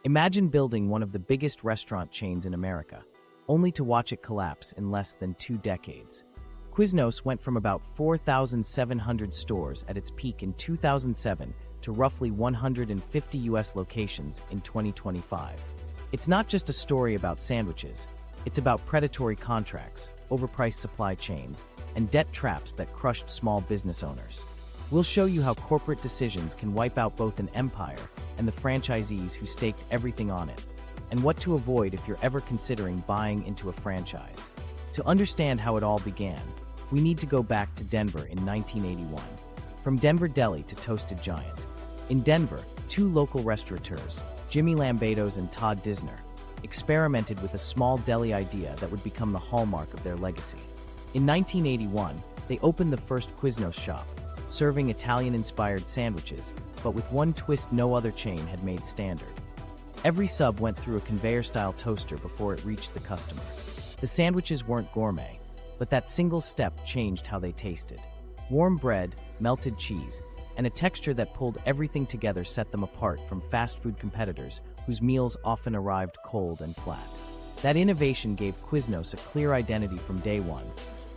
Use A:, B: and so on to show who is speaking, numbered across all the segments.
A: Imagine building one of the biggest restaurant chains in America, only to watch it collapse in less than 2 decades. QUIZNOS went from about 4,700 stores at its peak in 2007 to roughly 150 U.S. locations in 2025. It's not just a story about sandwiches, it's about predatory contracts, overpriced supply chains, and debt traps that crushed small business owners. We'll show you how corporate decisions can wipe out both an empire and the franchisees who staked everything on it, and what to avoid if you're ever considering buying into a franchise. To understand how it all began, we need to go back to Denver in 1981. From Denver Deli to Toasted Giant. In Denver, 2 local restaurateurs, Jimmy Lambatos and Todd Disner, experimented with a small deli idea that would become the hallmark of their legacy. In 1981, they opened the first QUIZNOS shop, serving Italian-inspired sandwiches, but with one twist no other chain had made standard. Every sub went through a conveyor-style toaster before it reached the customer. The sandwiches weren't gourmet, but that single step changed how they tasted. Warm bread, melted cheese, and a texture that pulled everything together set them apart from fast food competitors whose meals often arrived cold and flat. That innovation gave QUIZNOS a clear identity from day one,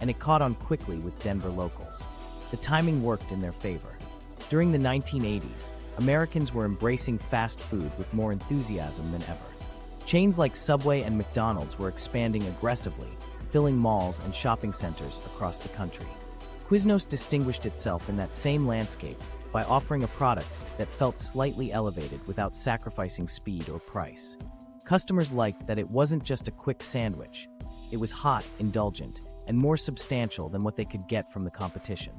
A: and it caught on quickly with Denver locals. The timing worked in their favor. During the 1980s, Americans were embracing fast food with more enthusiasm than ever. Chains like Subway and McDonald's were expanding aggressively, filling malls and shopping centers across the country. QUIZNOS distinguished itself in that same landscape by offering a product that felt slightly elevated without sacrificing speed or price. Customers liked that it wasn't just a quick sandwich. It was hot, indulgent, and more substantial than what they could get from the competition.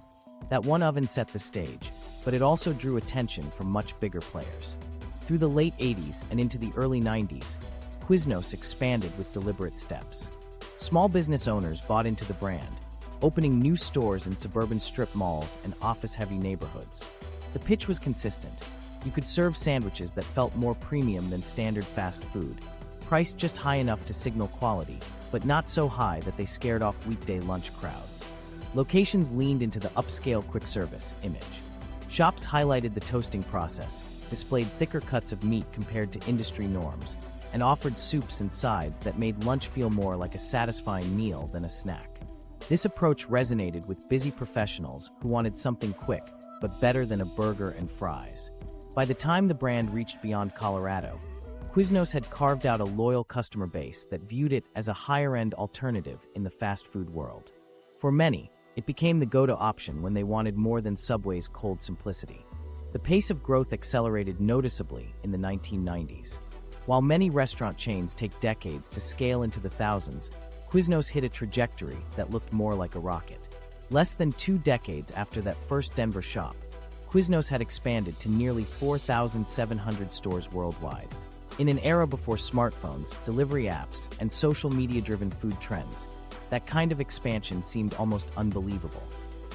A: That one oven set the stage, but it also drew attention from much bigger players. Through the late 80s and into the early 90s, QUIZNOS expanded with deliberate steps. Small business owners bought into the brand, opening new stores in suburban strip malls and office-heavy neighborhoods. The pitch was consistent. You could serve sandwiches that felt more premium than standard fast food, priced just high enough to signal quality, but not so high that they scared off weekday lunch crowds. Locations leaned into the upscale quick service image. Shops highlighted the toasting process, displayed thicker cuts of meat compared to industry norms, and offered soups and sides that made lunch feel more like a satisfying meal than a snack. This approach resonated with busy professionals who wanted something quick, but better than a burger and fries. By the time the brand reached beyond Colorado, QUIZNOS had carved out a loyal customer base that viewed it as a higher-end alternative in the fast food world. For many, it became the go-to option when they wanted more than Subway's cold simplicity. The pace of growth accelerated noticeably in the 1990s. While many restaurant chains take decades to scale into the thousands, QUIZNOS hit a trajectory that looked more like a rocket. Less than 2 decades after that first Denver shop, QUIZNOS had expanded to nearly 4,700 stores worldwide. In an era before smartphones, delivery apps, and social media-driven food trends, that kind of expansion seemed almost unbelievable.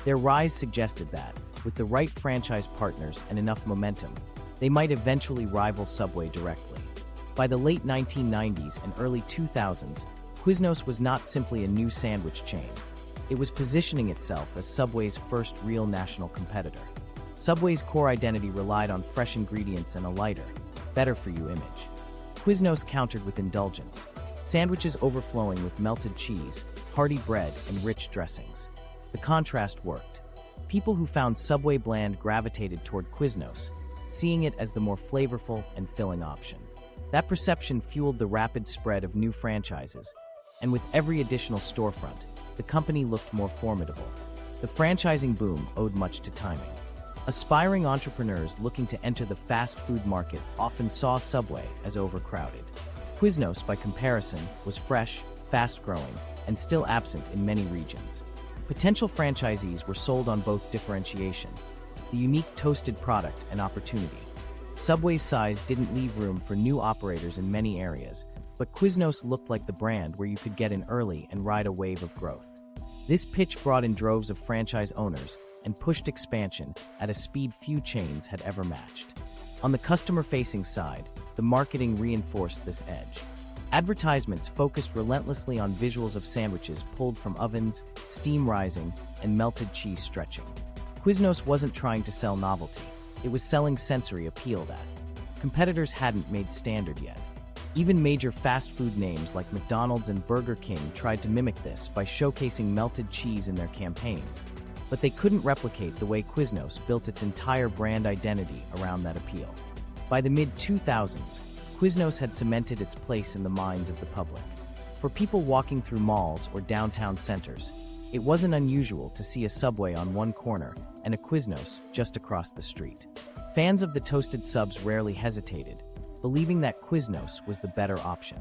A: Their rise suggested that, with the right franchise partners and enough momentum, they might eventually rival Subway directly. By the late 1990s and early 2000s, QUIZNOS was not simply a new sandwich chain. It was positioning itself as Subway's first real national competitor. Subway's core identity relied on fresh ingredients and a lighter, better-for-you image. QUIZNOS countered with indulgence, sandwiches overflowing with melted cheese, hearty bread, and rich dressings. The contrast worked. People who found Subway bland gravitated toward QUIZNOS, seeing it as the more flavorful and filling option. That perception fueled the rapid spread of new franchises, and with every additional storefront, the company looked more formidable. The franchising boom owed much to timing. Aspiring entrepreneurs looking to enter the fast food market often saw Subway as overcrowded. QUIZNOS, by comparison, was fresh, fast-growing, and still absent in many regions. Potential franchisees were sold on both differentiation, the unique toasted product, and opportunity. Subway's size didn't leave room for new operators in many areas, but QUIZNOS looked like the brand where you could get in early and ride a wave of growth. This pitch brought in droves of franchise owners and pushed expansion at a speed few chains had ever matched. On the customer-facing side, the marketing reinforced this edge. Advertisements focused relentlessly on visuals of sandwiches pulled from ovens, steam rising, and melted cheese stretching. QUIZNOS wasn't trying to sell novelty. It was selling sensory appeal that, competitors hadn't made standard yet. Even major fast food names like McDonald's and Burger King tried to mimic this by showcasing melted cheese in their campaigns, but they couldn't replicate the way Quiznos built its entire brand identity around that appeal. By the mid-2000s, Quiznos had cemented its place in the minds of the public. For people walking through malls or downtown centers, it wasn't unusual to see a Subway on one corner and a Quiznos just across the street. Fans of the toasted subs rarely hesitated, believing that Quiznos was the better option.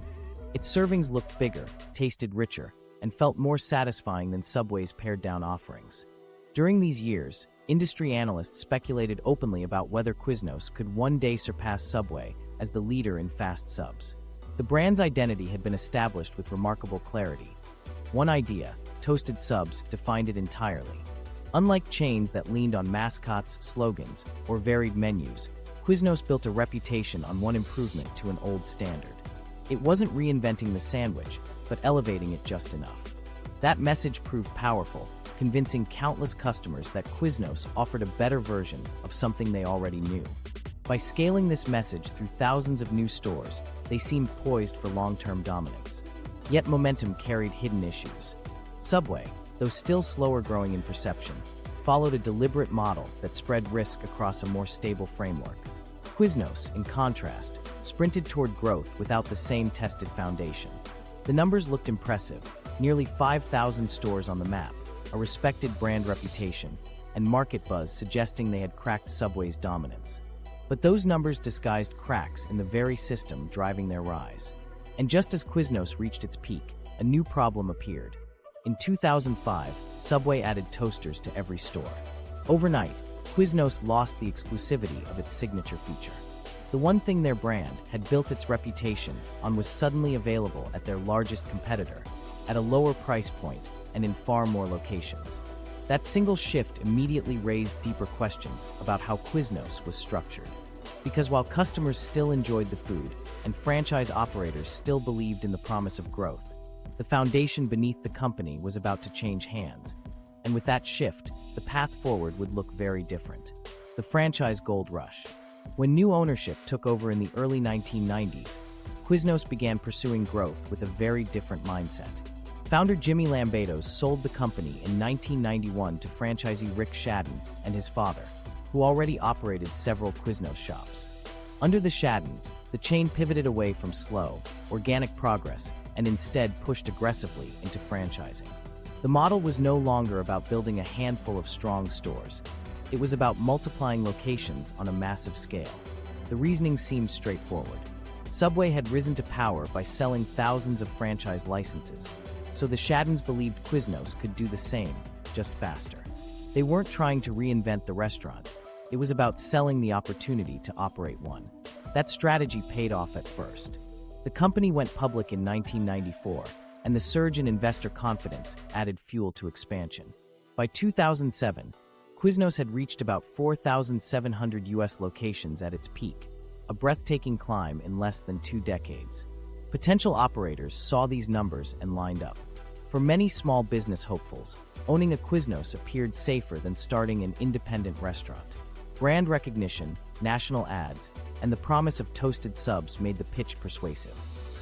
A: Its servings looked bigger, tasted richer, and felt more satisfying than Subway's pared-down offerings. During these years, industry analysts speculated openly about whether Quiznos could one day surpass Subway as the leader in fast subs. The brand's identity had been established with remarkable clarity. One idea, toasted subs, defined it entirely. Unlike chains that leaned on mascots, slogans, or varied menus, Quiznos built a reputation on one improvement to an old standard. It wasn't reinventing the sandwich, but elevating it just enough. That message proved powerful, convincing countless customers that Quiznos offered a better version of something they already knew. By scaling this message through thousands of new stores, they seemed poised for long-term dominance. Yet momentum carried hidden issues. Subway, though still slower growing in perception, followed a deliberate model that spread risk across a more stable framework. Quiznos, in contrast, sprinted toward growth without the same tested foundation. The numbers looked impressive, nearly 5,000 stores on the map, a respected brand reputation, and market buzz suggesting they had cracked Subway's dominance. But those numbers disguised cracks in the very system driving their rise. And just as Quiznos reached its peak, a new problem appeared. In 2005, Subway added toasters to every store. Overnight, Quiznos lost the exclusivity of its signature feature. The one thing their brand had built its reputation on was suddenly available at their largest competitor, at a lower price point and in far more locations. That single shift immediately raised deeper questions about how Quiznos was structured. Because while customers still enjoyed the food and franchise operators still believed in the promise of growth, the foundation beneath the company was about to change hands. And with that shift, the path forward would look very different. The franchise gold rush. When new ownership took over in the early 1990s, Quiznos began pursuing growth with a very different mindset. Founder Jimmy Lambatos sold the company in 1991 to franchisee Rick Shadden and his father, who already operated several Quiznos shops. Under the Shaddens, the chain pivoted away from slow, organic progress and instead pushed aggressively into franchising. The model was no longer about building a handful of strong stores. It was about multiplying locations on a massive scale. The reasoning seemed straightforward. Subway had risen to power by selling thousands of franchise licenses, so the Shaddens believed Quiznos could do the same, just faster. They weren't trying to reinvent the restaurant. It was about selling the opportunity to operate one. That strategy paid off at first. The company went public in 1994, and the surge in investor confidence added fuel to expansion. By 2007, Quiznos had reached about 4,700 US locations at its peak, a breathtaking climb in less than 2 decades. Potential operators saw these numbers and lined up. For many small business hopefuls, owning a Quiznos appeared safer than starting an independent restaurant. Brand recognition, national ads, and the promise of toasted subs made the pitch persuasive.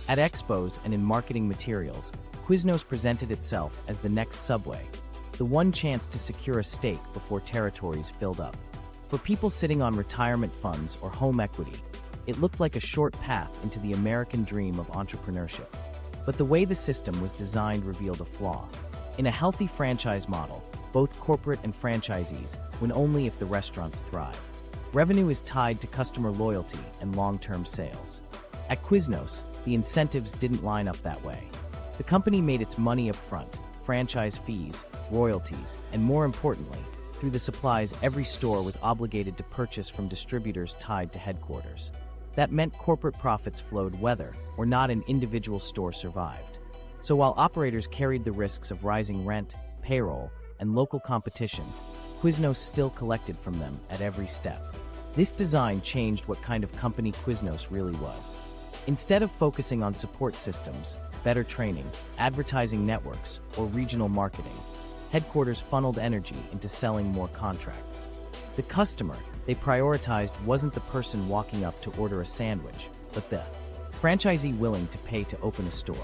A: At expos and in marketing materials, Quiznos presented itself as the next Subway, the one chance to secure a stake before territories filled up. For people sitting on retirement funds or home equity, it looked like a short path into the American dream of entrepreneurship. But the way the system was designed revealed a flaw. In a healthy franchise model, both corporate and franchisees win only if the restaurants thrive. Revenue is tied to customer loyalty and long-term sales. At Quiznos, the incentives didn't line up that way. The company made its money up front, franchise fees, royalties, and more importantly, through the supplies every store was obligated to purchase from distributors tied to headquarters. That meant corporate profits flowed whether or not an individual store survived. So while operators carried the risks of rising rent, payroll, and local competition, Quiznos still collected from them at every step. This design changed what kind of company Quiznos really was. Instead of focusing on support systems, better training, advertising networks, or regional marketing, headquarters funneled energy into selling more contracts. The customer, they prioritized wasn't the person walking up to order a sandwich, but the franchisee willing to pay to open a store.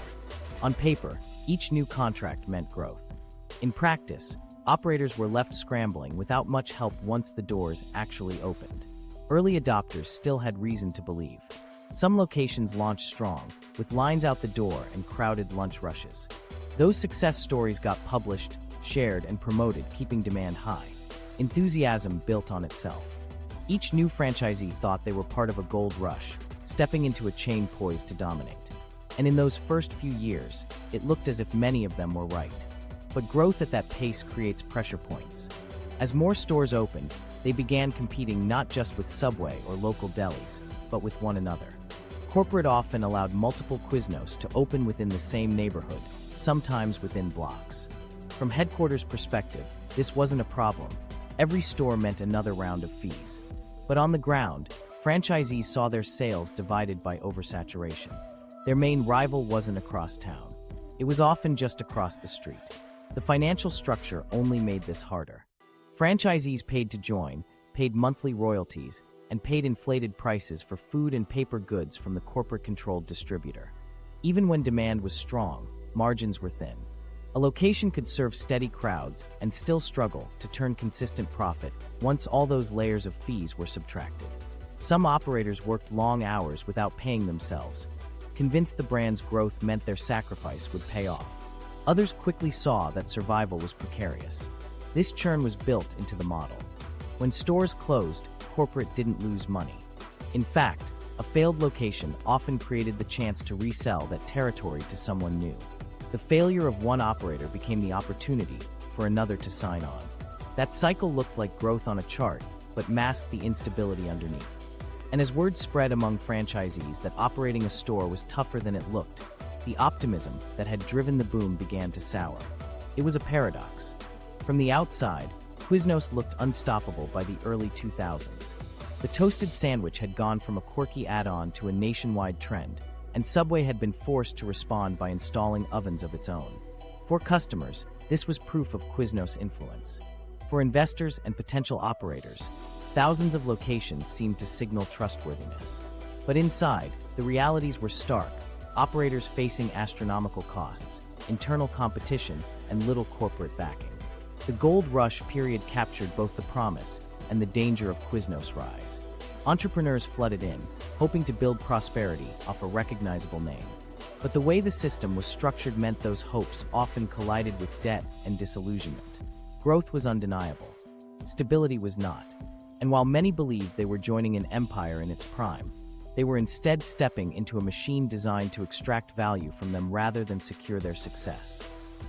A: On paper, each new contract meant growth. In practice, operators were left scrambling without much help once the doors actually opened. Early adopters still had reason to believe. Some locations launched strong, with lines out the door and crowded lunch rushes. Those success stories got published, shared, and promoted, keeping demand high. Enthusiasm built on itself. Each new franchisee thought they were part of a gold rush, stepping into a chain poised to dominate. And in those first few years, it looked as if many of them were right. But growth at that pace creates pressure points. As more stores opened, they began competing not just with Subway or local delis, but with one another. Corporate often allowed multiple QUIZNOS to open within the same neighborhood, sometimes within blocks. From headquarters' perspective, this wasn't a problem. Every store meant another round of fees. But on the ground, franchisees saw their sales divided by oversaturation. Their main rival wasn't across town. It was often just across the street. The financial structure only made this harder. Franchisees paid to join, paid monthly royalties, and paid inflated prices for food and paper goods from the corporate-controlled distributor. Even when demand was strong, margins were thin. A location could serve steady crowds and still struggle to turn consistent profit once all those layers of fees were subtracted. Some operators worked long hours without paying themselves, convinced the brand's growth meant their sacrifice would pay off. Others quickly saw that survival was precarious. This churn was built into the model. When stores closed, corporate didn't lose money. In fact, a failed location often created the chance to resell that territory to someone new. The failure of one operator became the opportunity for another to sign on. That cycle looked like growth on a chart, but masked the instability underneath. And as word spread among franchisees that operating a store was tougher than it looked, the optimism that had driven the boom began to sour. It was a paradox. From the outside, QUIZNOS looked unstoppable by the early 2000s. The toasted sandwich had gone from a quirky add-on to a nationwide trend, and Subway had been forced to respond by installing ovens of its own. For customers, this was proof of QUIZNOS' influence. For investors and potential operators, thousands of locations seemed to signal trustworthiness. But inside, the realities were stark, operators facing astronomical costs, internal competition, and little corporate backing. The gold rush period captured both the promise and the danger of QUIZNOS' rise. Entrepreneurs flooded in, hoping to build prosperity off a recognizable name. But the way the system was structured meant those hopes often collided with debt and disillusionment. Growth was undeniable. Stability was not. And while many believed they were joining an empire in its prime, they were instead stepping into a machine designed to extract value from them rather than secure their success.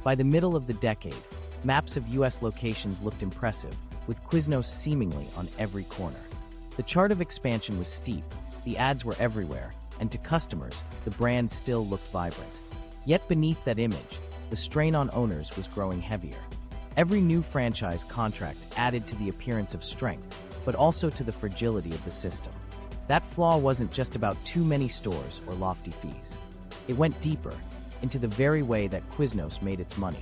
A: By the middle of the decade, maps of US locations looked impressive, with QUIZNOS seemingly on every corner. The chart of expansion was steep, the ads were everywhere, and to customers, the brand still looked vibrant. Yet beneath that image, the strain on owners was growing heavier. Every new franchise contract added to the appearance of strength, but also to the fragility of the system. That flaw wasn't just about too many stores or lofty fees. It went deeper, into the very way that QUIZNOS made its money.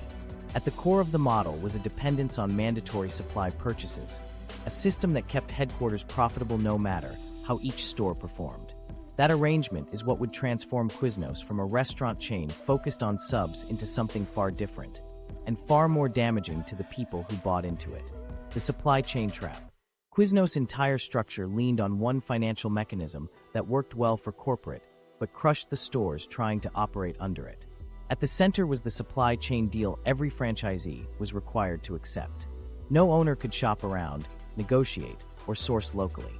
A: At the core of the model was a dependence on mandatory supply purchases, a system that kept headquarters profitable no matter how each store performed. That arrangement is what would transform QUIZNOS from a restaurant chain focused on subs into something far different, and far more damaging to the people who bought into it. The supply chain trap. QUIZNOS' entire structure leaned on one financial mechanism that worked well for corporate, but crushed the stores trying to operate under it. At the center was the supply chain deal every franchisee was required to accept. No owner could shop around, negotiate, or source locally.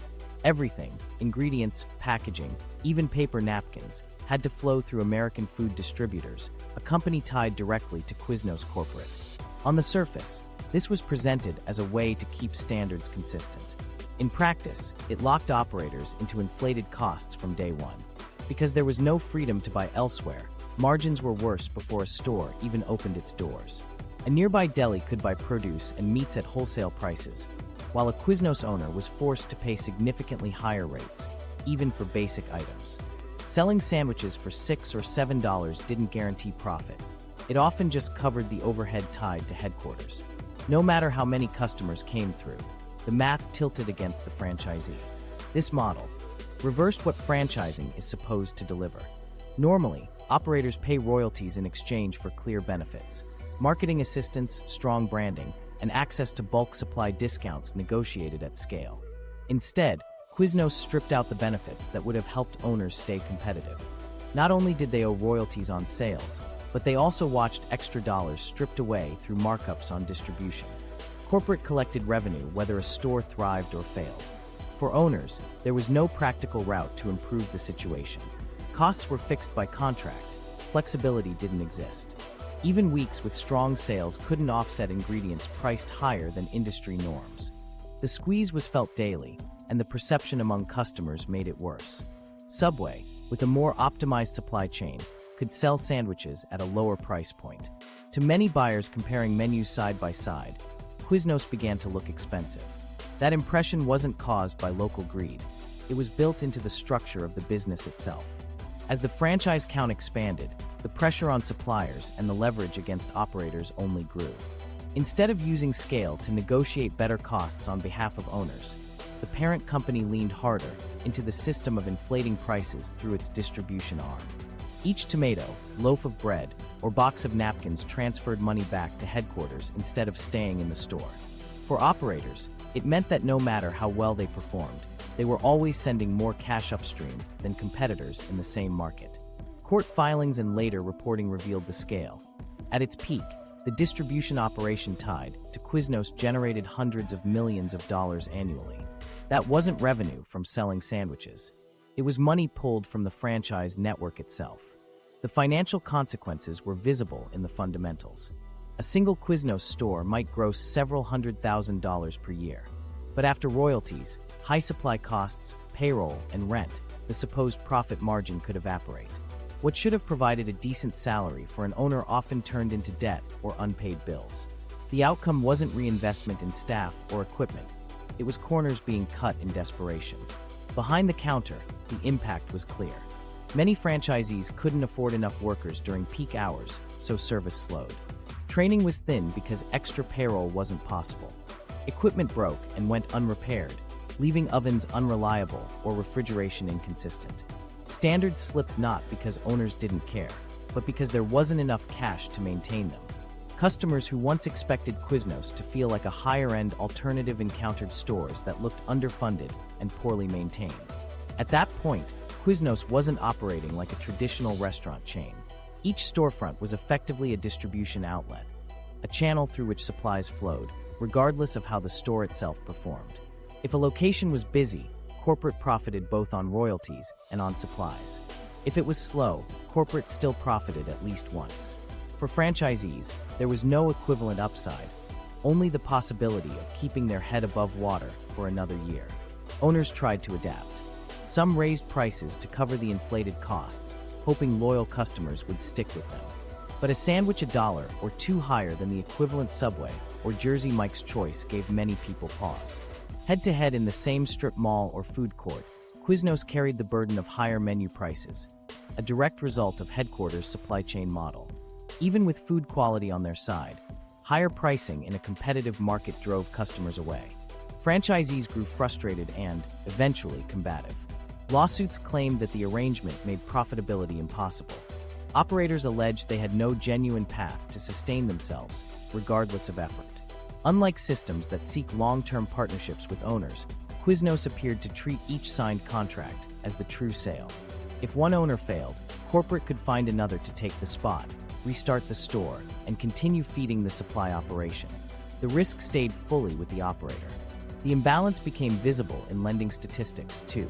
A: Everything, ingredients, packaging, even paper napkins, had to flow through American food distributors, a company tied directly to QUIZNOS corporate. On the surface, this was presented as a way to keep standards consistent. In practice, it locked operators into inflated costs from day one. Because there was no freedom to buy elsewhere, margins were worse before a store even opened its doors. A nearby deli could buy produce and meats at wholesale prices, while a QUIZNOS owner was forced to pay significantly higher rates, even for basic items. Selling sandwiches for $6 or $7 didn't guarantee profit. It often just covered the overhead tied to headquarters. No matter how many customers came through, the math tilted against the franchisee. This model reversed what franchising is supposed to deliver. Normally, operators pay royalties in exchange for clear benefits: marketing assistance, strong branding, and access to bulk supply discounts negotiated at scale. Instead, QUIZNOS stripped out the benefits that would have helped owners stay competitive. Not only did they owe royalties on sales, but they also watched extra dollars stripped away through markups on distribution. Corporate collected revenue whether a store thrived or failed. For owners, there was no practical route to improve the situation. Costs were fixed by contract. Flexibility didn't exist. Even weeks with strong sales couldn't offset ingredients priced higher than industry norms. The squeeze was felt daily, and the perception among customers made it worse. Subway, with a more optimized supply chain, could sell sandwiches at a lower price point. To many buyers comparing menus side by side, QUIZNOS began to look expensive. That impression wasn't caused by local greed. It was built into the structure of the business itself. As the franchise count expanded, the pressure on suppliers and the leverage against operators only grew. Instead of using scale to negotiate better costs on behalf of owners, the parent company leaned harder into the system of inflating prices through its distribution arm. Each tomato, loaf of bread, or box of napkins transferred money back to headquarters instead of staying in the store. For operators, it meant that no matter how well they performed, they were always sending more cash upstream than competitors in the same market. Court filings and later reporting revealed the scale. At its peak, the distribution operation tied to QUIZNOS generated hundreds of millions of dollars annually. That wasn't revenue from selling sandwiches. It was money pulled from the franchise network itself. The financial consequences were visible in the fundamentals. A single QUIZNOS store might gross several $100,000 per year. But after royalties, high supply costs, payroll, and rent, the supposed profit margin could evaporate. What should have provided a decent salary for an owner often turned into debt or unpaid bills. The outcome wasn't reinvestment in staff or equipment. It was corners being cut in desperation. Behind the counter, the impact was clear. Many franchisees couldn't afford enough workers during peak hours, so service slowed. Training was thin because extra payroll wasn't possible. Equipment broke and went unrepaired, leaving ovens unreliable or refrigeration inconsistent. Standards slipped not because owners didn't care, but because there wasn't enough cash to maintain them. Customers who once expected QUIZNOS to feel like a higher-end alternative encountered stores that looked underfunded and poorly maintained. At that point, QUIZNOS wasn't operating like a traditional restaurant chain. Each storefront was effectively a distribution outlet, a channel through which supplies flowed, regardless of how the store itself performed. If a location was busy, corporate profited both on royalties and on supplies. If it was slow, corporate still profited at least once. For franchisees, there was no equivalent upside, only the possibility of keeping their head above water for another year. Owners tried to adapt. Some raised prices to cover the inflated costs, hoping loyal customers would stick with them. But a sandwich $1 or $2 higher than the equivalent Subway or Jersey Mike's Choice gave many people pause. Head-to-head in the same strip mall or food court, QUIZNOS carried the burden of higher menu prices, a direct result of headquarters' supply chain model. Even with food quality on their side, higher pricing in a competitive market drove customers away. Franchisees grew frustrated and, eventually, combative. Lawsuits claimed that the arrangement made profitability impossible. Operators alleged they had no genuine path to sustain themselves, regardless of effort. Unlike systems that seek long-term partnerships with owners, QUIZNOS appeared to treat each signed contract as the true sale. If one owner failed, corporate could find another to take the spot, restart the store, and continue feeding the supply operation. The risk stayed fully with the operator. The imbalance became visible in lending statistics, too.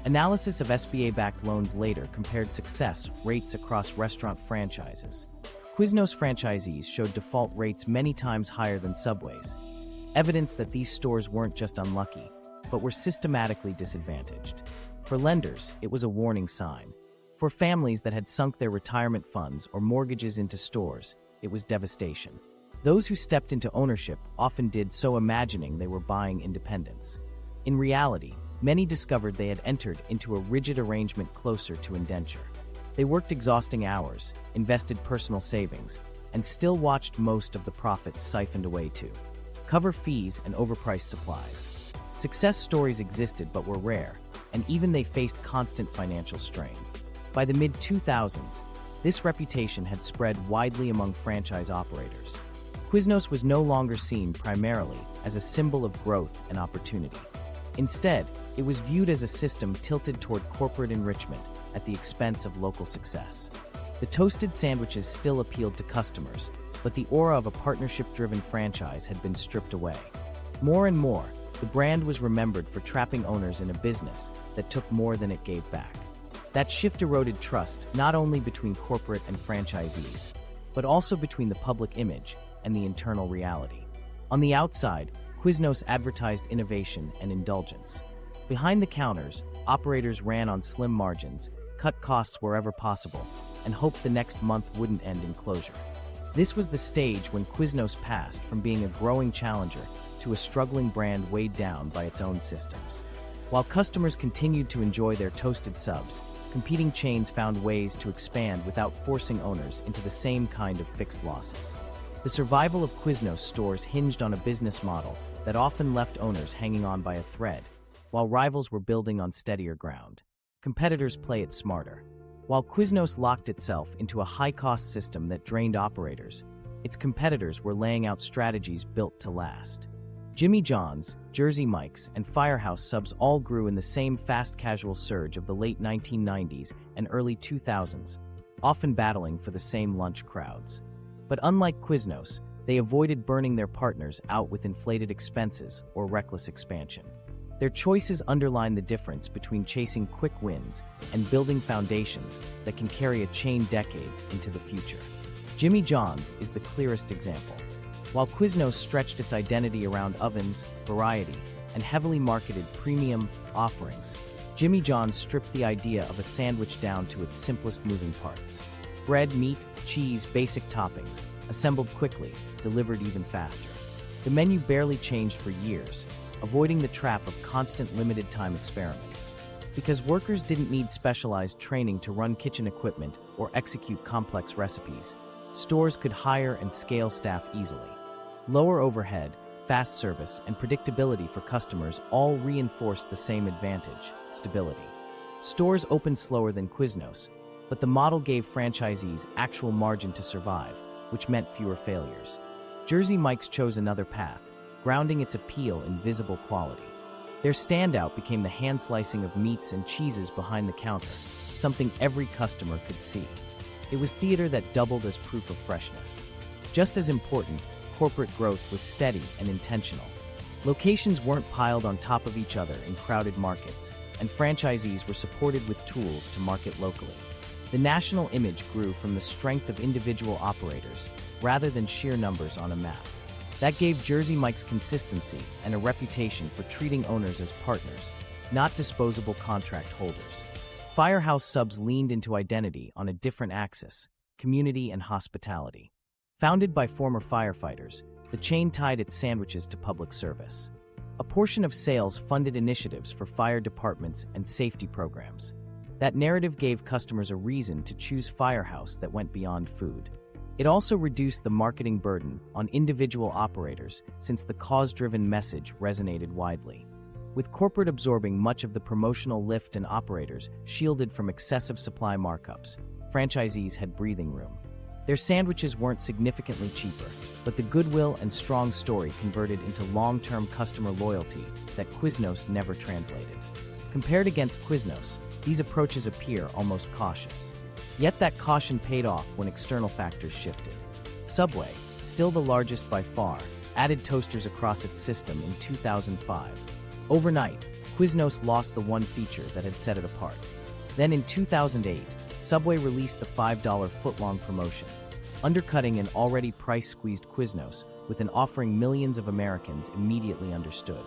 A: Analysis of SBA-backed loans later compared success rates across restaurant franchises. QUIZNOS franchisees showed default rates many times higher than Subway's, evidence that these stores weren't just unlucky, but were systematically disadvantaged. For lenders, it was a warning sign. For families that had sunk their retirement funds or mortgages into stores, it was devastation. Those who stepped into ownership often did so imagining they were buying independence. In reality, many discovered they had entered into a rigid arrangement closer to indenture. They worked exhausting hours, invested personal savings, and still watched most of the profits siphoned away too. cover fees, and overpriced supplies. Success stories existed but were rare, and even they faced constant financial strain. By the mid-2000s, this reputation had spread widely among franchise operators. QUIZNOS was no longer seen primarily as a symbol of growth and opportunity. Instead, it was viewed as a system tilted toward corporate enrichment at the expense of local success. The toasted sandwiches still appealed to customers, but the aura of a partnership-driven franchise had been stripped away. More and more, the brand was remembered for trapping owners in a business that took more than it gave back. That shift eroded trust not only between corporate and franchisees, but also between the public image and the internal reality. On the outside, QUIZNOS advertised innovation and indulgence. Behind the counters, operators ran on slim margins, cut costs wherever possible, and hoped the next month wouldn't end in closure. This was the stage when QUIZNOS passed from being a growing challenger to a struggling brand weighed down by its own systems. While customers continued to enjoy their toasted subs, competing chains found ways to expand without forcing owners into the same kind of fixed losses. The survival of QUIZNOS stores hinged on a business model that often left owners hanging on by a thread, while rivals were building on steadier ground. Competitors play it smarter. While QUIZNOS locked itself into a high-cost system that drained operators, its competitors were laying out strategies built to last. Jimmy John's, Jersey Mike's, and Firehouse subs all grew in the same fast-casual surge of the late 1990s and early 2000s, often battling for the same lunch crowds. But unlike QUIZNOS, they avoided burning their partners out with inflated expenses or reckless expansion. Their choices underline the difference between chasing quick wins and building foundations that can carry a chain decades into the future. Jimmy John's is the clearest example. While QUIZNOS stretched its identity around ovens, variety, and heavily marketed premium offerings, Jimmy John's stripped the idea of a sandwich down to its simplest moving parts. Bread, meat, cheese, basic toppings, assembled quickly, delivered even faster. The menu barely changed for years, avoiding the trap of constant limited-time experiments. Because workers didn't need specialized training to run kitchen equipment or execute complex recipes, stores could hire and scale staff easily. Lower overhead, fast service, and predictability for customers all reinforced the same advantage: stability. Stores opened slower than QUIZNOS, but the model gave franchisees actual margin to survive, which meant fewer failures. Jersey Mike's chose another path, grounding its appeal in visible quality. Their standout became the hand-slicing of meats and cheeses behind the counter, something every customer could see. It was theater that doubled as proof of freshness. Just as important, corporate growth was steady and intentional. Locations weren't piled on top of each other in crowded markets, and franchisees were supported with tools to market locally. The national image grew from the strength of individual operators rather than sheer numbers on a map. That gave Jersey Mike's consistency and a reputation for treating owners as partners, not disposable contract holders. Firehouse subs leaned into identity on a different axis: community and hospitality. Founded by former firefighters, the chain tied its sandwiches to public service. A portion of sales funded initiatives for fire departments and safety programs. That narrative gave customers a reason to choose Firehouse that went beyond food. It also reduced the marketing burden on individual operators since the cause-driven message resonated widely. With corporate absorbing much of the promotional lift and operators shielded from excessive supply markups, franchisees had breathing room. Their sandwiches weren't significantly cheaper, but the goodwill and strong story converted into long-term customer loyalty that QUIZNOS never translated. Compared against QUIZNOS, these approaches appear almost cautious. Yet that caution paid off when external factors shifted. Subway, still the largest by far, added toasters across its system in 2005. Overnight, QUIZNOS lost the one feature that had set it apart. Then in 2008, Subway released the $5 footlong promotion, undercutting an already price-squeezed QUIZNOS with an offering millions of Americans immediately understood.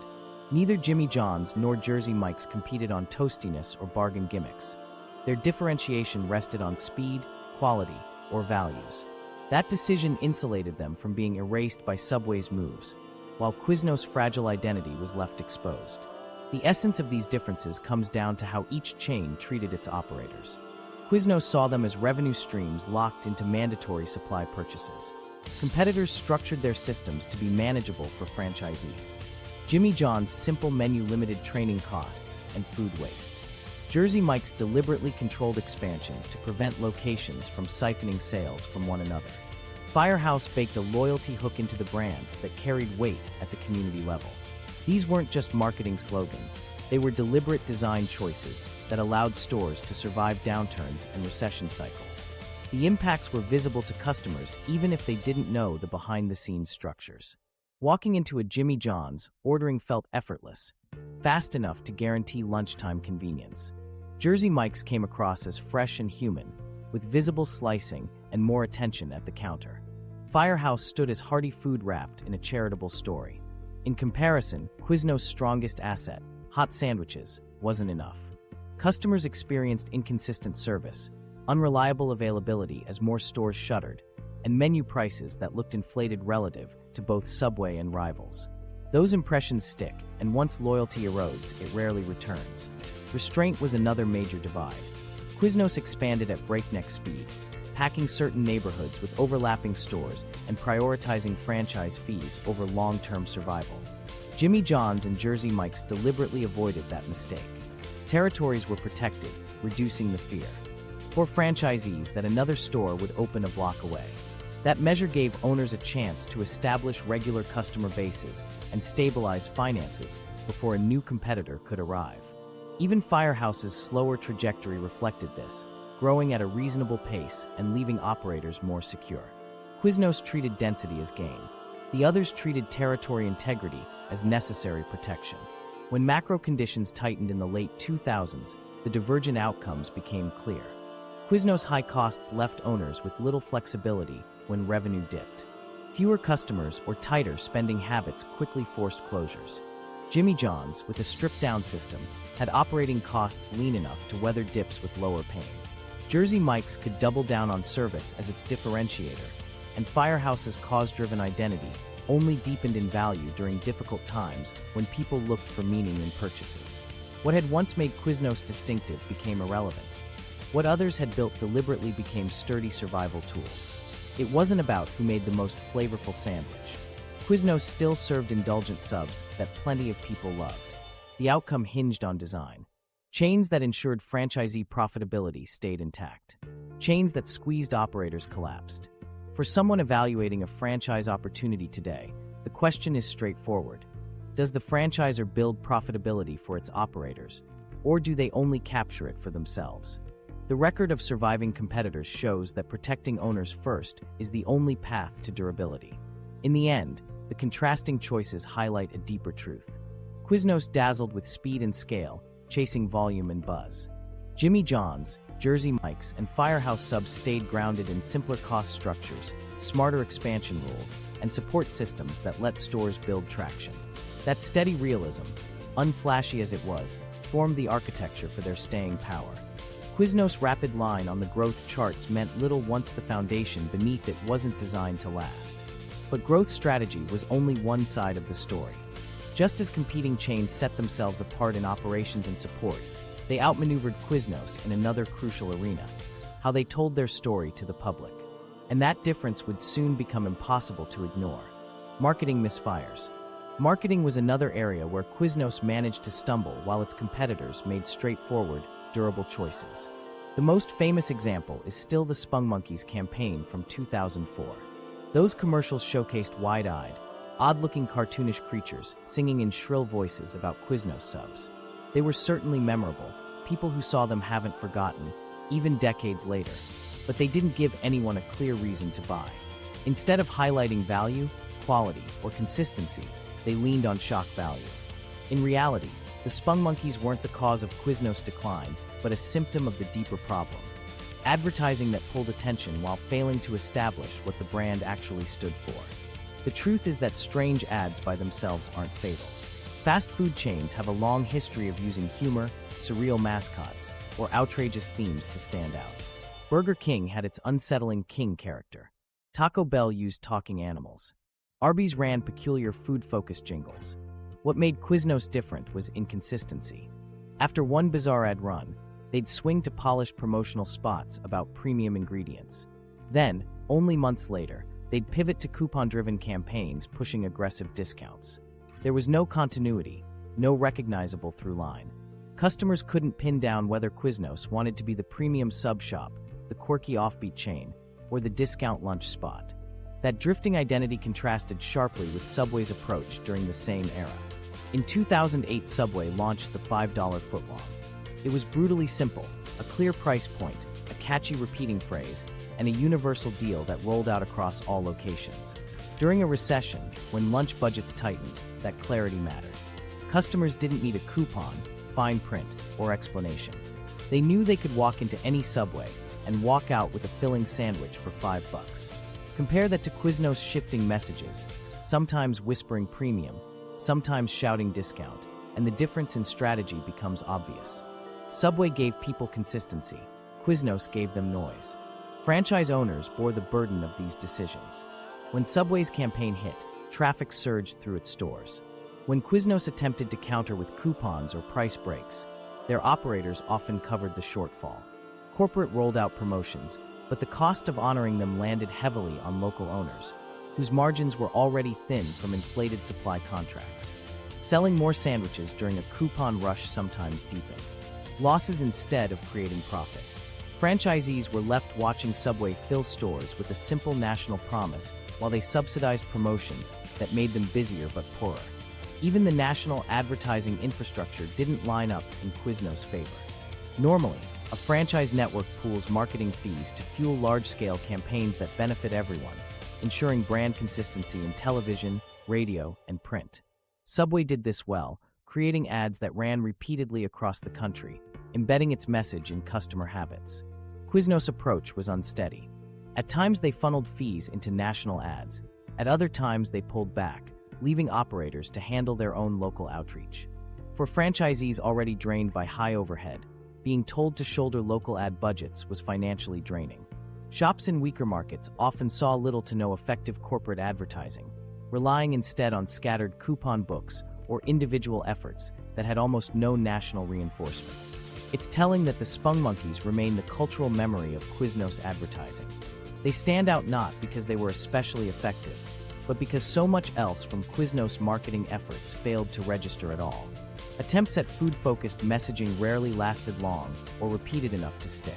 A: Neither Jimmy John's nor Jersey Mike's competed on toastiness or bargain gimmicks. Their differentiation rested on speed, quality, or values. That decision insulated them from being erased by Subway's moves, while QUIZNOS' fragile identity was left exposed. The essence of these differences comes down to how each chain treated its operators. QUIZNOS saw them as revenue streams locked into mandatory supply purchases. competitors structured their systems to be manageable for franchisees. Jimmy John's simple menu limited training costs and food waste. Jersey Mike's deliberately controlled expansion to prevent locations from siphoning sales from one another. Firehouse baked a loyalty hook into the brand that carried weight at the community level. These weren't just marketing slogans, they were deliberate design choices that allowed stores to survive downturns and recession cycles. The impacts were visible to customers even if they didn't know the behind-the-scenes structures. Walking into a Jimmy John's, ordering felt effortless, fast enough to guarantee lunchtime convenience. Jersey Mike's came across as fresh and human, with visible slicing and more attention at the counter. Firehouse stood as hearty food wrapped in a charitable story. In comparison, QUIZNOS' strongest asset, hot sandwiches, wasn't enough. Customers experienced inconsistent service, unreliable availability as more stores shuttered, and menu prices that looked inflated relative to both Subway and rivals. Those impressions stick, and once loyalty erodes, it rarely returns. Restraint was another major divide. QUIZNOS expanded at breakneck speed, packing certain neighborhoods with overlapping stores and prioritizing franchise fees over long-term survival. Jimmy John's and Jersey Mike's deliberately avoided that mistake. Territories were protected, reducing the fear for franchisees that another store would open a block away. That measure gave owners a chance to establish regular customer bases and stabilize finances before a new competitor could arrive. Even Firehouse's slower trajectory reflected this, growing at a reasonable pace and leaving operators more secure. QUIZNOS treated density as gain. The others treated territory integrity as necessary protection. When macro conditions tightened in the late 2000s, the divergent outcomes became clear. QUIZNOS' high costs left owners with little flexibility when revenue dipped. Fewer customers or tighter spending habits quickly forced closures. Jimmy John's, with a stripped-down system, had operating costs lean enough to weather dips with lower pain. Jersey Mike's could double down on service as its differentiator, and Firehouse's cause-driven identity only deepened in value during difficult times when people looked for meaning in purchases. What had once made QUIZNOS distinctive became irrelevant. What others had built deliberately became sturdy survival tools. It wasn't about who made the most flavorful sandwich. QUIZNOS still served indulgent subs that plenty of people loved. The outcome hinged on design. Chains that ensured franchisee profitability stayed intact. Chains that squeezed operators collapsed. For someone evaluating a franchise opportunity today, the question is straightforward. Does the franchisor build profitability for its operators, or do they only capture it for themselves? The record of surviving competitors shows that protecting owners first is the only path to durability. In the end, the contrasting choices highlight a deeper truth. QUIZNOS dazzled with speed and scale, chasing volume and buzz. Jimmy John's, Jersey Mike's, and Firehouse subs stayed grounded in simpler cost structures, smarter expansion rules, and support systems that let stores build traction. That steady realism, unflashy as it was, formed the architecture for their staying power. QUIZNOS' rapid line on the growth charts meant little once the foundation beneath it wasn't designed to last. But growth strategy was only one side of the story. Just as competing chains set themselves apart in operations and support, they outmaneuvered QUIZNOS in another crucial arena: how they told their story to the public. And that difference would soon become impossible to ignore. Marketing misfires. Marketing was another area where QUIZNOS managed to stumble while its competitors made straightforward, durable choices. The most famous example is still the Spongmonkeys campaign from 2004. Those commercials showcased wide-eyed, odd-looking cartoonish creatures singing in shrill voices about QUIZNOS subs. They were certainly memorable. People who saw them haven't forgotten, even decades later. But they didn't give anyone a clear reason to buy. Instead of highlighting value, quality, or consistency, they leaned on shock value. In reality, the Spongmonkeys weren't the cause of QUIZNOS' decline, but a symptom of the deeper problem. Advertising that pulled attention while failing to establish what the brand actually stood for. The truth is that strange ads by themselves aren't fatal. Fast food chains have a long history of using humor, surreal mascots, or outrageous themes to stand out. Burger King had its unsettling King character. Taco Bell used talking animals. Arby's ran peculiar food-focused jingles. What made QUIZNOS different was inconsistency. After one bizarre ad run, they'd swing to polished promotional spots about premium ingredients. Then, only months later, they'd pivot to coupon-driven campaigns pushing aggressive discounts. There was no continuity, no recognizable through line. Customers couldn't pin down whether QUIZNOS wanted to be the premium sub shop, the quirky offbeat chain, or the discount lunch spot. That drifting identity contrasted sharply with Subway's approach during the same era. In 2008, Subway launched the $5 footlong. It was brutally simple, a clear price point, a catchy repeating phrase, and a universal deal that rolled out across all locations. During a recession, when lunch budgets tightened, that clarity mattered. Customers didn't need a coupon, fine print, or explanation. They knew they could walk into any Subway and walk out with a filling sandwich for $5. Compare that to QUIZNOS' shifting messages, sometimes whispering premium, sometimes shouting discount, and the difference in strategy becomes obvious. Subway gave people consistency, QUIZNOS gave them noise. Franchise owners bore the burden of these decisions. When Subway's campaign hit, traffic surged through its stores. When QUIZNOS attempted to counter with coupons or price breaks, their operators often covered the shortfall. Corporate rolled out promotions, but the cost of honoring them landed heavily on local owners, whose margins were already thin from inflated supply contracts. Selling more sandwiches during a coupon rush sometimes deepened losses instead of creating profit. Franchisees were left watching Subway fill stores with a simple national promise while they subsidized promotions that made them busier but poorer. Even the national advertising infrastructure didn't line up in QUIZNOS' favor. Normally, a franchise network pools marketing fees to fuel large-scale campaigns that benefit everyone, ensuring brand consistency in television, radio, and print. Subway did this well, creating ads that ran repeatedly across the country, embedding its message in customer habits. QUIZNOS' approach was unsteady. At times they funneled fees into national ads. At other times they pulled back, leaving operators to handle their own local outreach. For franchisees already drained by high overhead, being told to shoulder local ad budgets was financially draining. Shops in weaker markets often saw little to no effective corporate advertising, relying instead on scattered coupon books or individual efforts that had almost no national reinforcement. It's telling that the Spongmonkeys remain the cultural memory of QUIZNOS advertising. They stand out not because they were especially effective, but because so much else from QUIZNOS marketing efforts failed to register at all. Attempts at food-focused messaging rarely lasted long or repeated enough to stick.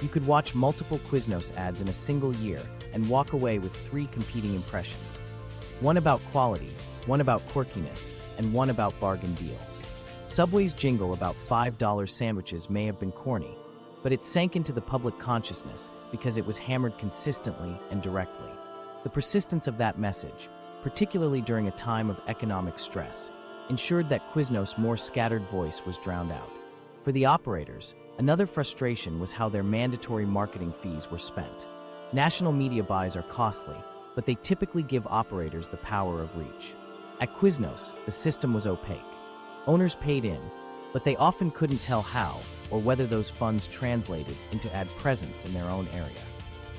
A: You could watch multiple QUIZNOS ads in a single year and walk away with 3 competing impressions. One about quality, one about quirkiness, and one about bargain deals. Subway's jingle about $5 sandwiches may have been corny, but it sank into the public consciousness because it was hammered consistently and directly. The persistence of that message, particularly during a time of economic stress, ensured that QUIZNOS' more scattered voice was drowned out. For the operators, another frustration was how their mandatory marketing fees were spent. National media buys are costly, but they typically give operators the power of reach. At QUIZNOS, the system was opaque. Owners paid in, but they often couldn't tell how or whether those funds translated into ad presence in their own area.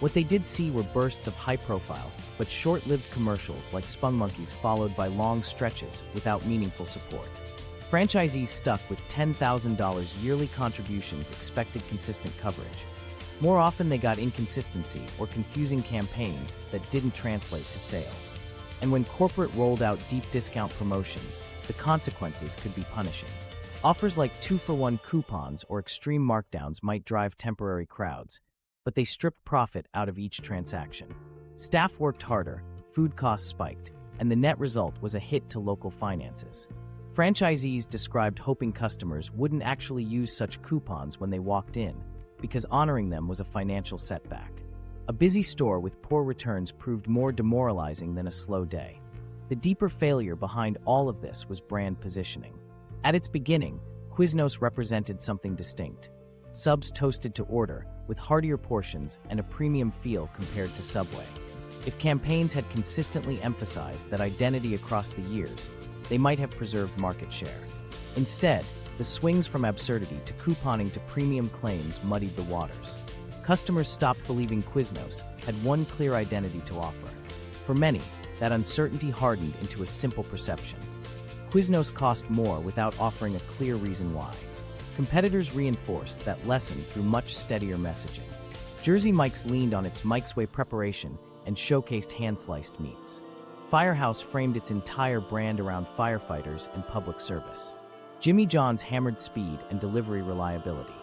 A: What they did see were bursts of high-profile, but short-lived commercials like Spongmonkeys followed by long stretches without meaningful support. Franchisees stuck with $10,000 yearly contributions expected consistent coverage. More often they got inconsistency or confusing campaigns that didn't translate to sales. And when corporate rolled out deep discount promotions, the consequences could be punishing. Offers like 2-for-1 coupons or extreme markdowns might drive temporary crowds, but they stripped profit out of each transaction. Staff worked harder, food costs spiked, and the net result was a hit to local finances. Franchisees described hoping customers wouldn't actually use such coupons when they walked in, because honoring them was a financial setback. A busy store with poor returns proved more demoralizing than a slow day. The deeper failure behind all of this was brand positioning. At its beginning, QUIZNOS represented something distinct. Subs toasted to order, with heartier portions and a premium feel compared to Subway. If campaigns had consistently emphasized that identity across the years, they might have preserved market share. Instead, the swings from absurdity to couponing to premium claims muddied the waters. Customers stopped believing QUIZNOS had one clear identity to offer. For many, that uncertainty hardened into a simple perception. QUIZNOS cost more without offering a clear reason why. Competitors reinforced that lesson through much steadier messaging. Jersey Mike's leaned on its Mike's Way preparation and showcased hand-sliced meats. Firehouse framed its entire brand around firefighters and public service. Jimmy John's hammered speed and delivery reliability.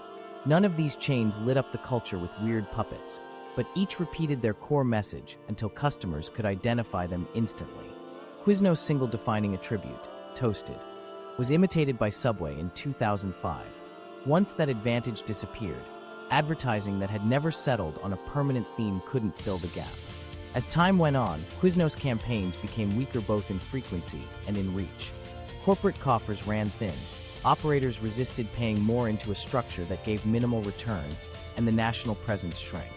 A: None of these chains lit up the culture with weird puppets, but each repeated their core message until customers could identify them instantly. Quiznos' single defining attribute, toasted, was imitated by Subway in 2005. Once that advantage disappeared, advertising that had never settled on a permanent theme couldn't fill the gap. As time went on, Quiznos campaigns became weaker both in frequency and in reach. Corporate coffers ran thin, operators resisted paying more into a structure that gave minimal return, and the national presence shrank.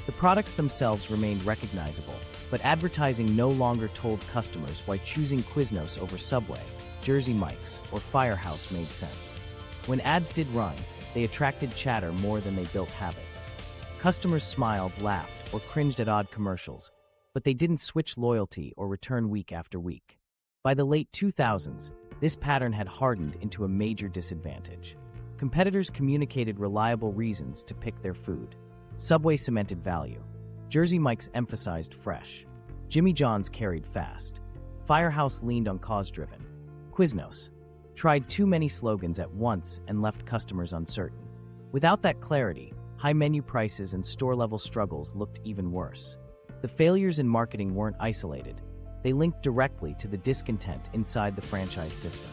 A: The products themselves remained recognizable, but advertising no longer told customers why choosing Quiznos over Subway, Jersey Mike's, or Firehouse made sense. When ads did run, they attracted chatter more than they built habits. Customers smiled, laughed, or cringed at odd commercials, but they didn't switch loyalty or return week after week. By the late 2000s, this pattern had hardened into a major disadvantage. Competitors communicated reliable reasons to pick their food. Subway cemented value. Jersey Mike's emphasized fresh. Jimmy John's carried fast. Firehouse leaned on cause-driven. Quiznos tried too many slogans at once and left customers uncertain. Without that clarity, high menu prices and store-level struggles looked even worse. The failures in marketing weren't isolated. They linked directly to the discontent inside the franchise system.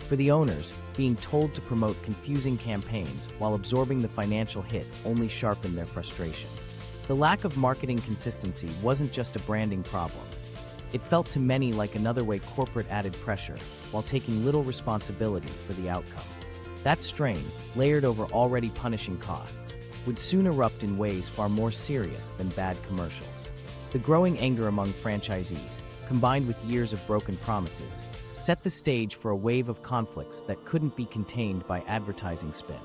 A: For the owners, being told to promote confusing campaigns while absorbing the financial hit only sharpened their frustration. The lack of marketing consistency wasn't just a branding problem. It felt to many like another way corporate added pressure while taking little responsibility for the outcome. That strain, layered over already punishing costs, would soon erupt in ways far more serious than bad commercials. The growing anger among franchisees, combined with years of broken promises, set the stage for a wave of conflicts that couldn't be contained by advertising spin.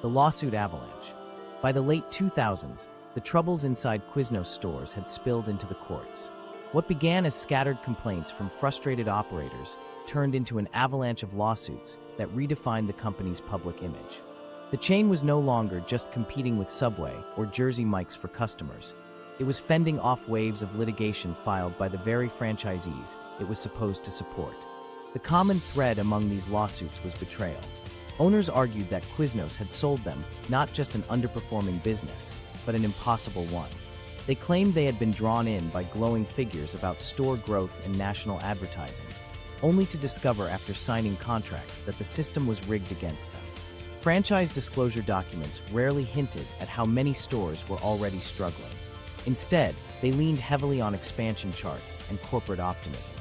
A: The lawsuit avalanche. By the late 2000s, the troubles inside Quiznos stores had spilled into the courts. What began as scattered complaints from frustrated operators turned into an avalanche of lawsuits that redefined the company's public image. The chain was no longer just competing with Subway or Jersey Mike's for customers. It was fending off waves of litigation filed by the very franchisees it was supposed to support. The common thread among these lawsuits was betrayal. Owners argued that Quiznos had sold them not just an underperforming business, but an impossible one. They claimed they had been drawn in by glowing figures about store growth and national advertising, only to discover after signing contracts that the system was rigged against them. Franchise disclosure documents rarely hinted at how many stores were already struggling. Instead, they leaned heavily on expansion charts and corporate optimism.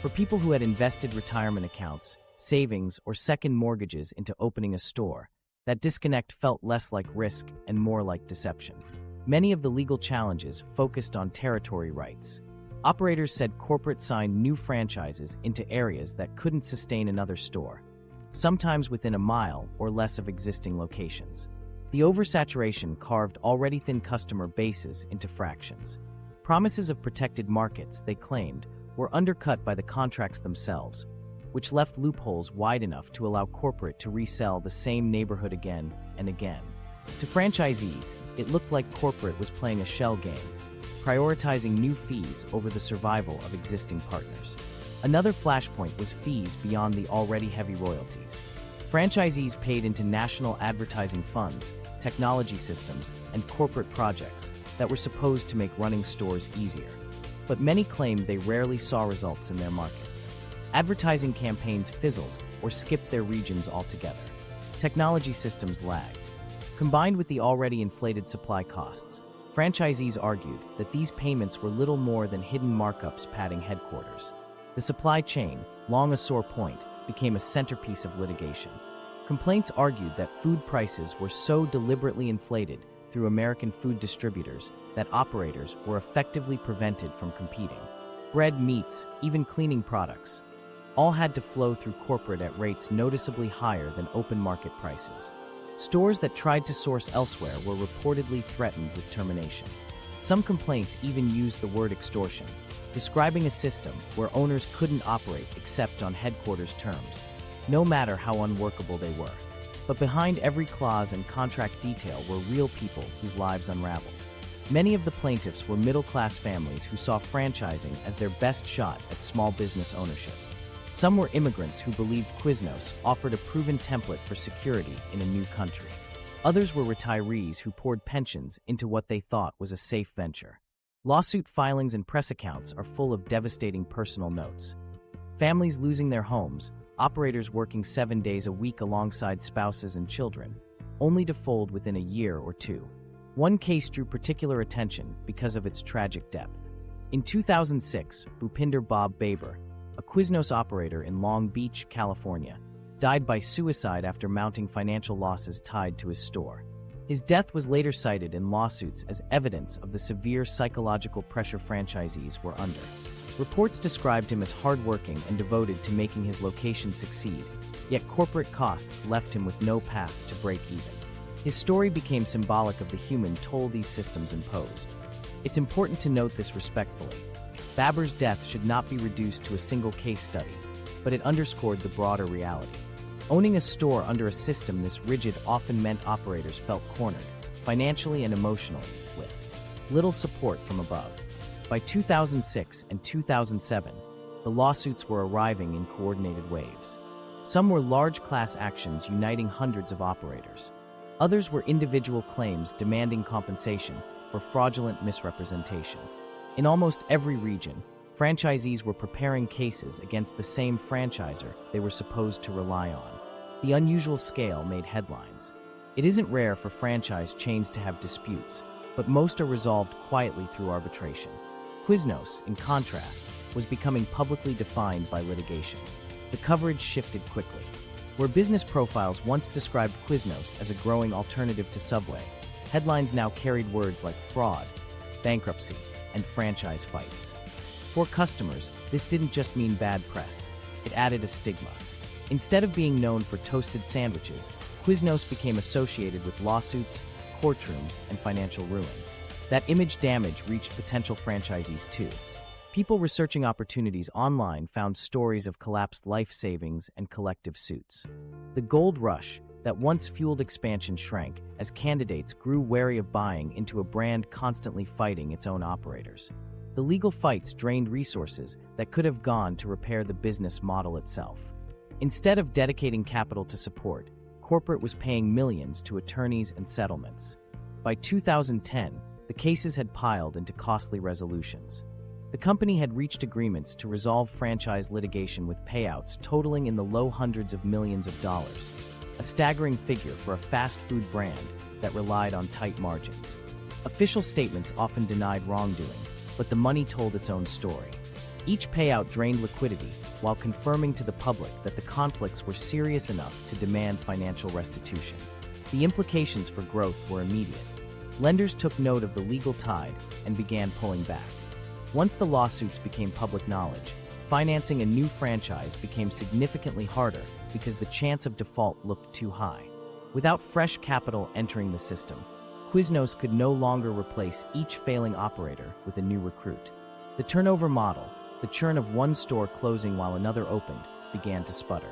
A: For people who had invested retirement accounts, savings, or second mortgages into opening a store, that disconnect felt less like risk and more like deception. Many of the legal challenges focused on territory rights. Operators said corporate signed new franchises into areas that couldn't sustain another store, sometimes within a mile or less of existing locations. The oversaturation carved already thin customer bases into fractions. Promises of protected markets, they claimed, were undercut by the contracts themselves, which left loopholes wide enough to allow corporate to resell the same neighborhood again and again. To franchisees, it looked like corporate was playing a shell game, prioritizing new fees over the survival of existing partners. Another flashpoint was fees beyond the already heavy royalties. Franchisees paid into national advertising funds, technology systems, and corporate projects that were supposed to make running stores easier. But many claimed they rarely saw results in their markets. Advertising campaigns fizzled or skipped their regions altogether. Technology systems lagged. Combined with the already inflated supply costs, franchisees argued that these payments were little more than hidden markups padding headquarters. The supply chain, long a sore point, became a centerpiece of litigation. Complaints argued that food prices were so deliberately inflated through American food distributors that operators were effectively prevented from competing. Bread, meats, even cleaning products, all had to flow through corporate at rates noticeably higher than open market prices. Stores that tried to source elsewhere were reportedly threatened with termination. Some complaints even used the word extortion, describing a system where owners couldn't operate except on headquarters terms, no matter how unworkable they were. But behind every clause and contract detail were real people whose lives unraveled. Many of the plaintiffs were middle-class families who saw franchising as their best shot at small business ownership. Some were immigrants who believed Quiznos offered a proven template for security in a new country. Others were retirees who poured pensions into what they thought was a safe venture. Lawsuit filings and press accounts are full of devastating personal notes. Families losing their homes, operators working 7 days a week alongside spouses and children, only to fold within a year or two. One case drew particular attention because of its tragic depth. In 2006, Bhupinder Bob Baber, a Quiznos operator in Long Beach, California, died by suicide after mounting financial losses tied to his store. His death was later cited in lawsuits as evidence of the severe psychological pressure franchisees were under. Reports described him as hardworking and devoted to making his location succeed, yet corporate costs left him with no path to break even. His story became symbolic of the human toll these systems imposed. It's important to note this respectfully. Baber's death should not be reduced to a single case study, but it underscored the broader reality. Owning a store under a system this rigid often meant operators felt cornered, financially and emotionally, with little support from above. By 2006 and 2007, the lawsuits were arriving in coordinated waves. Some were large class actions uniting hundreds of operators. Others were individual claims demanding compensation for fraudulent misrepresentation. In almost every region, franchisees were preparing cases against the same franchisor they were supposed to rely on. The unusual scale made headlines. It isn't rare for franchise chains to have disputes, but most are resolved quietly through arbitration. Quiznos, in contrast, was becoming publicly defined by litigation. The coverage shifted quickly. Where business profiles once described Quiznos as a growing alternative to Subway, headlines now carried words like fraud, bankruptcy, and franchise fights. For customers, this didn't just mean bad press, it added a stigma. Instead of being known for toasted sandwiches, Quiznos became associated with lawsuits, courtrooms, and financial ruin. That image damage reached potential franchisees too. People researching opportunities online found stories of collapsed life savings and collective suits. The gold rush that once fueled expansion shrank as candidates grew wary of buying into a brand constantly fighting its own operators. The legal fights drained resources that could have gone to repair the business model itself. Instead of dedicating capital to support, corporate was paying millions to attorneys and settlements. By 2010, the cases had piled into costly resolutions. The company had reached agreements to resolve franchise litigation with payouts totaling in the low hundreds of millions of dollars, a staggering figure for a fast food brand that relied on tight margins. Official statements often denied wrongdoing, but the money told its own story. Each payout drained liquidity while confirming to the public that the conflicts were serious enough to demand financial restitution. The implications for growth were immediate. Lenders took note of the legal tide and began pulling back. Once the lawsuits became public knowledge, financing a new franchise became significantly harder because the chance of default looked too high. Without fresh capital entering the system, Quiznos could no longer replace each failing operator with a new recruit. The turnover model, the churn of one store closing while another opened, began to sputter.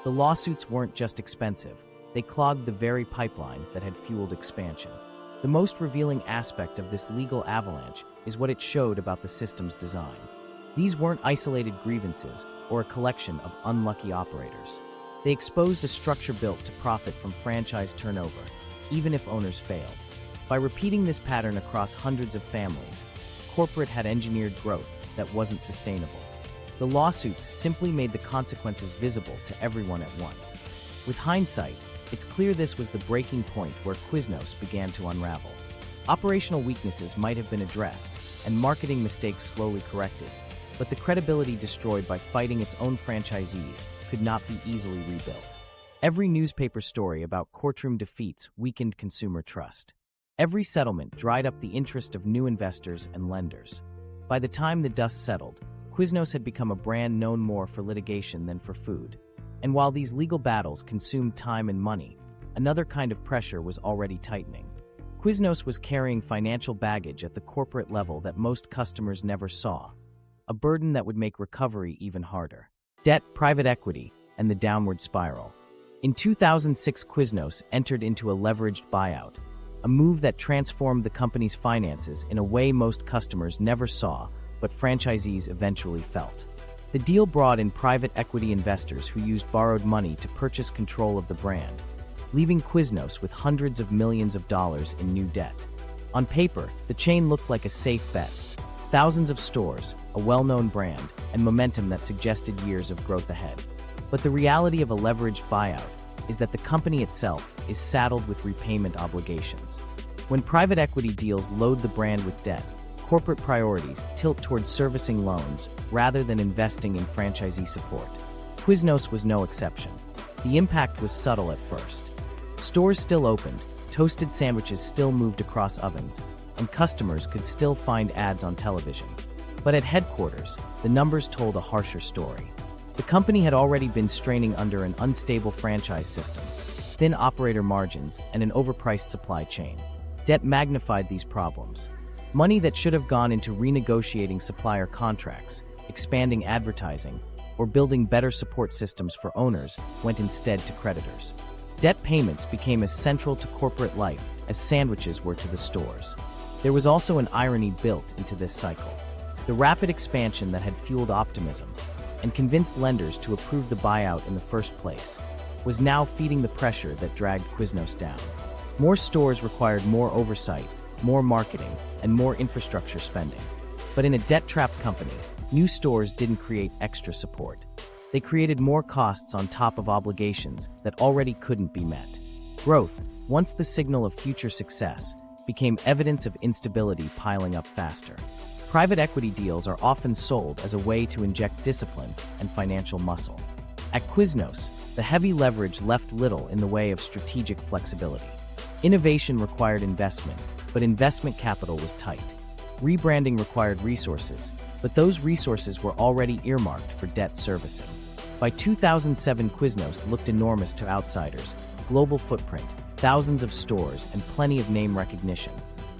A: The lawsuits weren't just expensive, they clogged the very pipeline that had fueled expansion. The most revealing aspect of this legal avalanche is what it showed about the system's design. These weren't isolated grievances or a collection of unlucky operators. They exposed a structure built to profit from franchise turnover, even if owners failed. By repeating this pattern across hundreds of families, corporate had engineered growth that wasn't sustainable. The lawsuits simply made the consequences visible to everyone at once. With hindsight, it's clear this was the breaking point where Quiznos began to unravel. Operational weaknesses might have been addressed, and marketing mistakes slowly corrected, but the credibility destroyed by fighting its own franchisees could not be easily rebuilt. Every newspaper story about courtroom defeats weakened consumer trust. Every settlement dried up the interest of new investors and lenders. By the time the dust settled, Quiznos had become a brand known more for litigation than for food. And while these legal battles consumed time and money, another kind of pressure was already tightening. Quiznos was carrying financial baggage at the corporate level that most customers never saw, a burden that would make recovery even harder. Debt, private equity, and the downward spiral. In 2006, Quiznos entered into a leveraged buyout, a move that transformed the company's finances in a way most customers never saw, but franchisees eventually felt. The deal brought in private equity investors who used borrowed money to purchase control of the brand, leaving QUIZNOS with hundreds of millions of dollars in new debt. On paper, the chain looked like a safe bet. Thousands of stores, a well-known brand, and momentum that suggested years of growth ahead. But the reality of a leveraged buyout is that the company itself is saddled with repayment obligations. When private equity deals load the brand with debt, corporate priorities tilt towards servicing loans rather than investing in franchisee support. QUIZNOS was no exception. The impact was subtle at first. Stores still opened, toasted sandwiches still moved across ovens, and customers could still find ads on television. But at headquarters, the numbers told a harsher story. The company had already been straining under an unstable franchise system, thin operator margins, and an overpriced supply chain. Debt magnified these problems. Money that should have gone into renegotiating supplier contracts, expanding advertising, or building better support systems for owners went instead to creditors. Debt payments became as central to corporate life as sandwiches were to the stores. There was also an irony built into this cycle. The rapid expansion that had fueled optimism and convinced lenders to approve the buyout in the first place was now feeding the pressure that dragged QUIZNOS down. More stores required more oversight, more marketing, and more infrastructure spending. But in a debt-trapped company, new stores didn't create extra support. They created more costs on top of obligations that already couldn't be met. Growth, once the signal of future success, became evidence of instability piling up faster. Private equity deals are often sold as a way to inject discipline and financial muscle. At QUIZNOS, the heavy leverage left little in the way of strategic flexibility. Innovation required investment, but investment capital was tight. Rebranding required resources, but those resources were already earmarked for debt servicing. By 2007, QUIZNOS looked enormous to outsiders: global footprint, thousands of stores, and plenty of name recognition.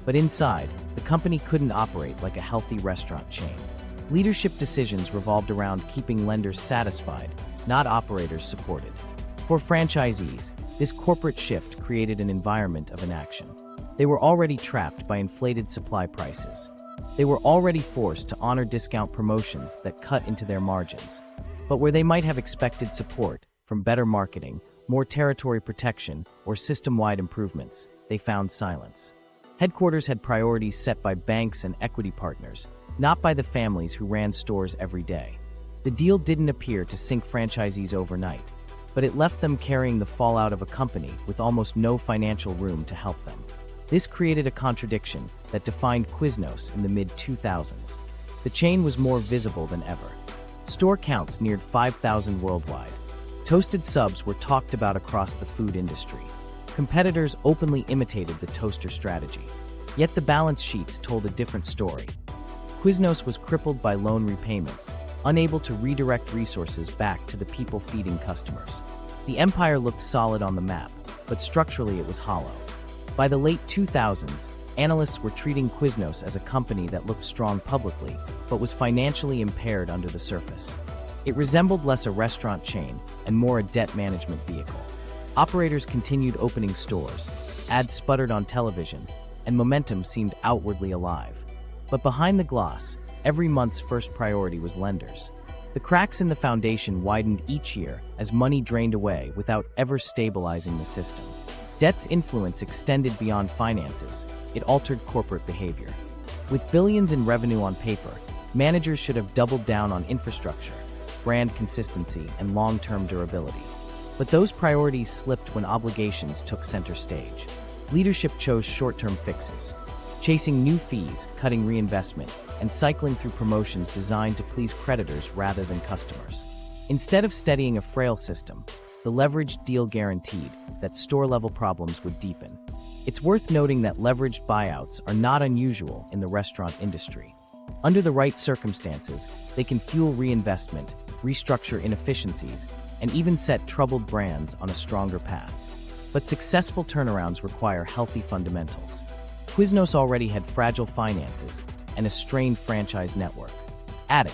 A: But inside, the company couldn't operate like a healthy restaurant chain. Leadership decisions revolved around keeping lenders satisfied, not operators supported. For franchisees, this corporate shift created an environment of inaction. They were already trapped by inflated supply prices. They were already forced to honor discount promotions that cut into their margins. But where they might have expected support from better marketing, more territory protection, or system-wide improvements, they found silence. Headquarters had priorities set by banks and equity partners, not by the families who ran stores every day. The deal didn't appear to sink franchisees overnight, but it left them carrying the fallout of a company with almost no financial room to help them. This created a contradiction that defined QUIZNOS in the mid-2000s. The chain was more visible than ever. Store counts neared 5,000 worldwide. Toasted subs were talked about across the food industry. Competitors openly imitated the toaster strategy. Yet the balance sheets told a different story. QUIZNOS was crippled by loan repayments, unable to redirect resources back to the people feeding customers. The empire looked solid on the map, but structurally it was hollow. By the late 2000s, analysts were treating QUIZNOS as a company that looked strong publicly, but was financially impaired under the surface. It resembled less a restaurant chain and more a debt management vehicle. Operators continued opening stores, ads sputtered on television, and momentum seemed outwardly alive. But behind the gloss, every month's first priority was lenders. The cracks in the foundation widened each year as money drained away without ever stabilizing the system. Debt's influence extended beyond finances. It altered corporate behavior. With billions in revenue on paper, managers should have doubled down on infrastructure, brand consistency, and long-term durability. But those priorities slipped when obligations took center stage. Leadership chose short-term fixes, chasing new fees, cutting reinvestment, and cycling through promotions designed to please creditors rather than customers. Instead of steadying a frail system, the leveraged deal guaranteed that store-level problems would deepen. It's worth noting that leveraged buyouts are not unusual in the restaurant industry. Under the right circumstances, they can fuel reinvestment, restructure inefficiencies, and even set troubled brands on a stronger path. But successful turnarounds require healthy fundamentals. QUIZNOS already had fragile finances and a strained franchise network. Adding,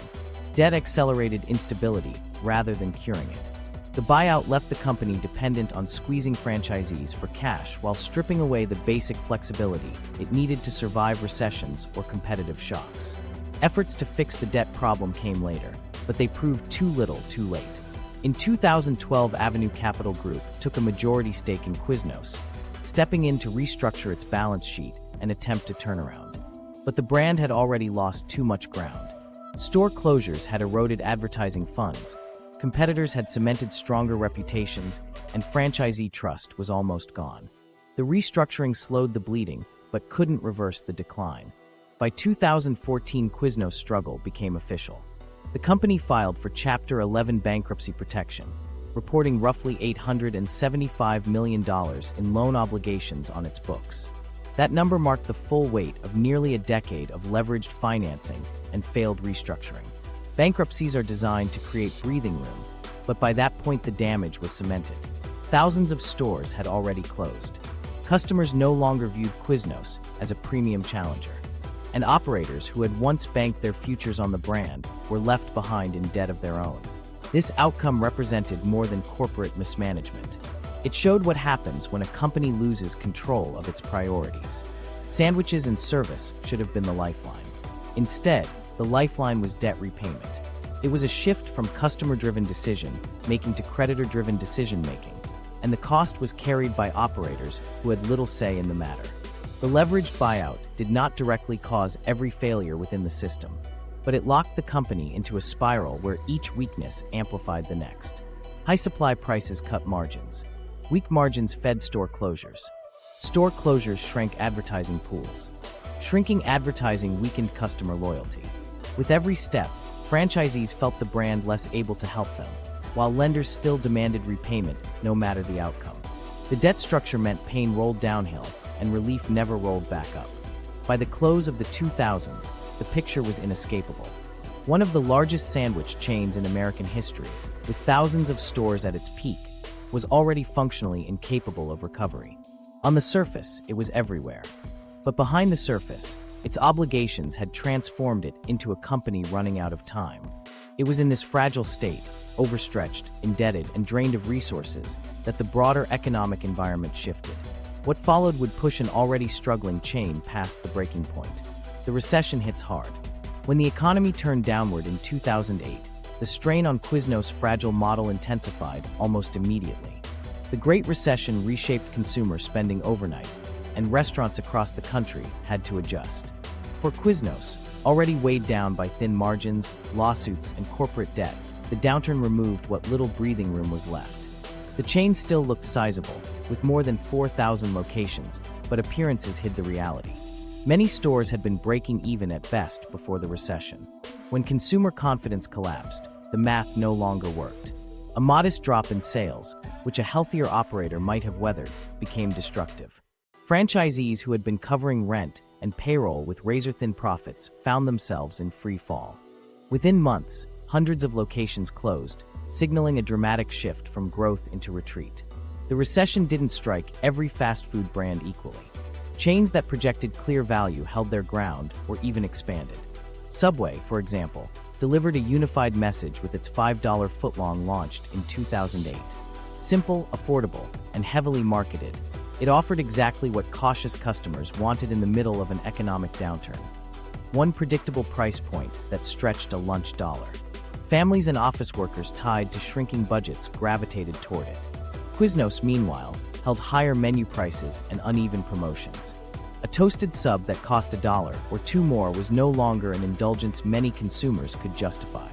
A: debt accelerated instability rather than curing it. The buyout left the company dependent on squeezing franchisees for cash while stripping away the basic flexibility it needed to survive recessions or competitive shocks. Efforts to fix the debt problem came later, but they proved too little too late. In 2012, Avenue Capital Group took a majority stake in QUIZNOS, stepping in to restructure its balance sheet and attempt a turnaround. But the brand had already lost too much ground. Store closures had eroded advertising funds, competitors had cemented stronger reputations, and franchisee trust was almost gone. The restructuring slowed the bleeding, but couldn't reverse the decline. By 2014, QUIZNOS' struggle became official. The company filed for Chapter 11 bankruptcy protection, reporting roughly $875 million in loan obligations on its books. That number marked the full weight of nearly a decade of leveraged financing and failed restructuring. Bankruptcies are designed to create breathing room, but by that point the damage was cemented. Thousands of stores had already closed. Customers no longer viewed QUIZNOS as a premium challenger, and operators who had once banked their futures on the brand were left behind in debt of their own. This outcome represented more than corporate mismanagement. It showed what happens when a company loses control of its priorities. Sandwiches and service should have been the lifeline. Instead, the lifeline was debt repayment. It was a shift from customer-driven decision-making to creditor-driven decision-making, and the cost was carried by operators who had little say in the matter. The leveraged buyout did not directly cause every failure within the system, but it locked the company into a spiral where each weakness amplified the next. High supply prices cut margins. Weak margins fed store closures. Store closures shrank advertising pools. Shrinking advertising weakened customer loyalty. With every step, franchisees felt the brand less able to help them, while lenders still demanded repayment no matter the outcome. The debt structure meant pain rolled downhill and relief never rolled back up. By the close of the 2000s, the picture was inescapable. One of the largest sandwich chains in American history, with thousands of stores at its peak, was already functionally incapable of recovery. On the surface, it was everywhere. But behind the surface, its obligations had transformed it into a company running out of time. It was in this fragile state, overstretched, indebted, and drained of resources, that the broader economic environment shifted. What followed would push an already struggling chain past the breaking point. The recession hits hard. When the economy turned downward in 2008, the strain on QUIZNOS' fragile model intensified almost immediately. The Great Recession reshaped consumer spending overnight, and restaurants across the country had to adjust. For QUIZNOS, already weighed down by thin margins, lawsuits, and corporate debt, the downturn removed what little breathing room was left. The chain still looked sizable, with more than 4,000 locations, but appearances hid the reality. Many stores had been breaking even at best before the recession. When consumer confidence collapsed, the math no longer worked. A modest drop in sales, which a healthier operator might have weathered, became destructive. Franchisees who had been covering rent and payroll with razor-thin profits found themselves in free fall. Within months, hundreds of locations closed, signaling a dramatic shift from growth into retreat. The recession didn't strike every fast food brand equally. Chains that projected clear value held their ground or even expanded. Subway, for example, delivered a unified message with its $5 footlong launched in 2008. Simple, affordable, and heavily marketed, it offered exactly what cautious customers wanted in the middle of an economic downturn. One predictable price point that stretched a lunch dollar. Families and office workers tied to shrinking budgets gravitated toward it. QUIZNOS, meanwhile, held higher menu prices and uneven promotions. A toasted sub that cost $1 or $2 more was no longer an indulgence many consumers could justify.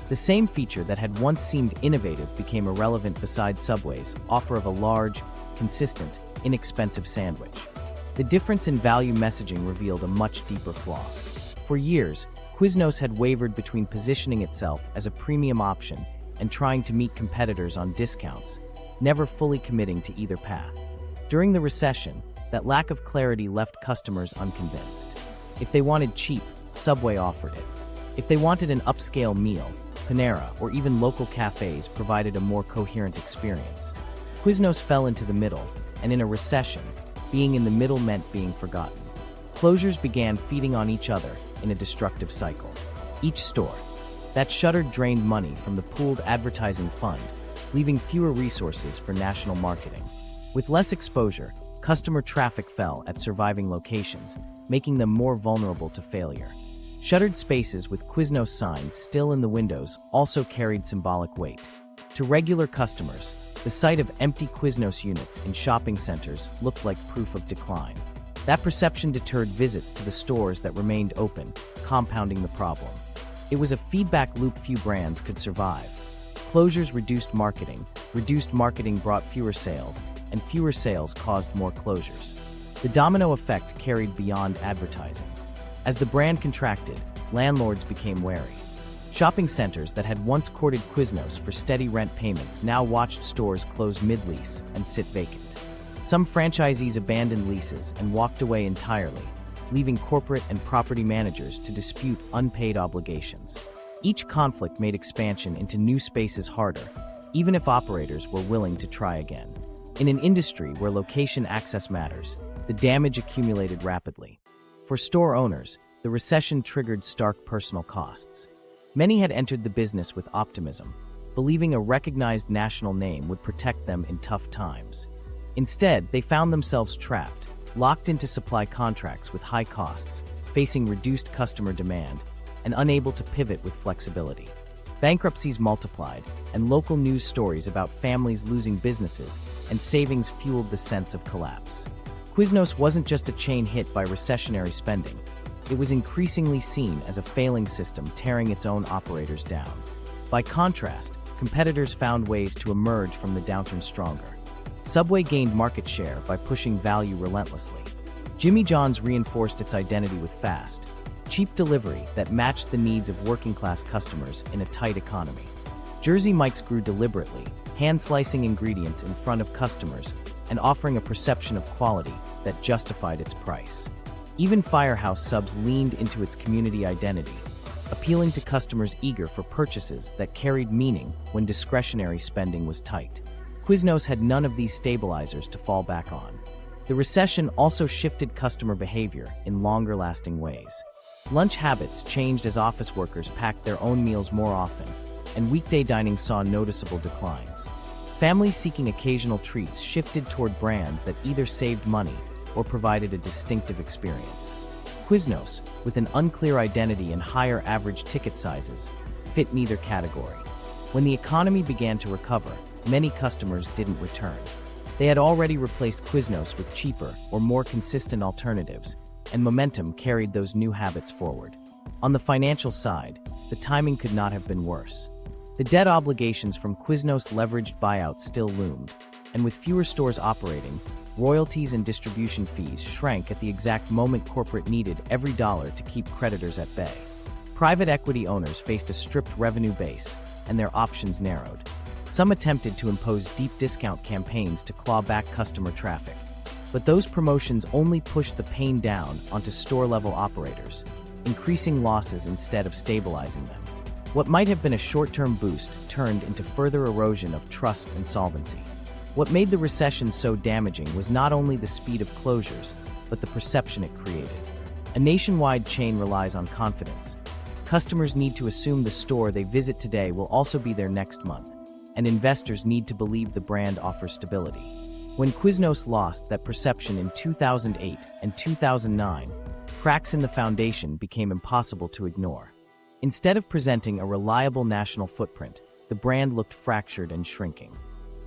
A: The same feature that had once seemed innovative became irrelevant beside Subway's offer of a large, consistent, inexpensive sandwich. The difference in value messaging revealed a much deeper flaw. For years, QUIZNOS had wavered between positioning itself as a premium option and trying to meet competitors on discounts, never fully committing to either path. During the recession, that lack of clarity left customers unconvinced. If they wanted cheap, Subway offered it. If they wanted an upscale meal, Panera or even local cafes provided a more coherent experience. QUIZNOS fell into the middle, and in a recession, being in the middle meant being forgotten. Closures began feeding on each other in a destructive cycle. Each store that shuttered drained money from the pooled advertising fund, leaving fewer resources for national marketing. With less exposure, customer traffic fell at surviving locations, making them more vulnerable to failure. Shuttered spaces with QUIZNOS signs still in the windows also carried symbolic weight. To regular customers, the sight of empty QUIZNOS units in shopping centers looked like proof of decline. That perception deterred visits to the stores that remained open, compounding the problem. It was a feedback loop few brands could survive. Closures reduced marketing brought fewer sales, and fewer sales caused more closures. The domino effect carried beyond advertising. As the brand contracted, landlords became wary. Shopping centers that had once courted QUIZNOS for steady rent payments now watched stores close mid-lease and sit vacant. Some franchisees abandoned leases and walked away entirely, leaving corporate and property managers to dispute unpaid obligations. Each conflict made expansion into new spaces harder, even if operators were willing to try again. In an industry where location access matters, the damage accumulated rapidly. For store owners, the recession triggered stark personal costs. Many had entered the business with optimism, believing a recognized national name would protect them in tough times. Instead, they found themselves trapped, locked into supply contracts with high costs, facing reduced customer demand, and unable to pivot with flexibility. Bankruptcies multiplied, and local news stories about families losing businesses and savings fueled the sense of collapse. QUIZNOS wasn't just a chain hit by recessionary spending. It was increasingly seen as a failing system tearing its own operators down. By contrast, competitors found ways to emerge from the downturn stronger. Subway gained market share by pushing value relentlessly. Jimmy John's reinforced its identity with fast, cheap delivery that matched the needs of working-class customers in a tight economy. Jersey Mike's grew deliberately, hand-slicing ingredients in front of customers and offering a perception of quality that justified its price. Even Firehouse subs leaned into its community identity, appealing to customers eager for purchases that carried meaning when discretionary spending was tight. QUIZNOS had none of these stabilizers to fall back on. The recession also shifted customer behavior in longer-lasting ways. Lunch habits changed as office workers packed their own meals more often, and weekday dining saw noticeable declines. Families seeking occasional treats shifted toward brands that either saved money or provided a distinctive experience. QUIZNOS, with an unclear identity and higher average ticket sizes, fit neither category. When the economy began to recover, many customers didn't return. They had already replaced QUIZNOS with cheaper or more consistent alternatives, and momentum carried those new habits forward. On the financial side, the timing could not have been worse. The debt obligations from QUIZNOS leveraged Buyout still loomed, and with fewer stores operating, royalties and distribution fees shrank at the exact moment corporate needed every dollar to keep creditors at bay. Private equity owners faced a stripped revenue base, and their options narrowed. Some attempted to impose deep discount campaigns to claw back customer traffic, but those promotions only pushed the pain down onto store-level operators, increasing losses instead of stabilizing them. What might have been a short-term boost turned into further erosion of trust and solvency. What made the recession so damaging was not only the speed of closures, but the perception it created. A nationwide chain relies on confidence. Customers need to assume the store they visit today will also be there next month, and investors need to believe the brand offers stability. When QUIZNOS lost that perception in 2008 and 2009, cracks in the foundation became impossible to ignore. Instead of presenting a reliable national footprint, the brand looked fractured and shrinking.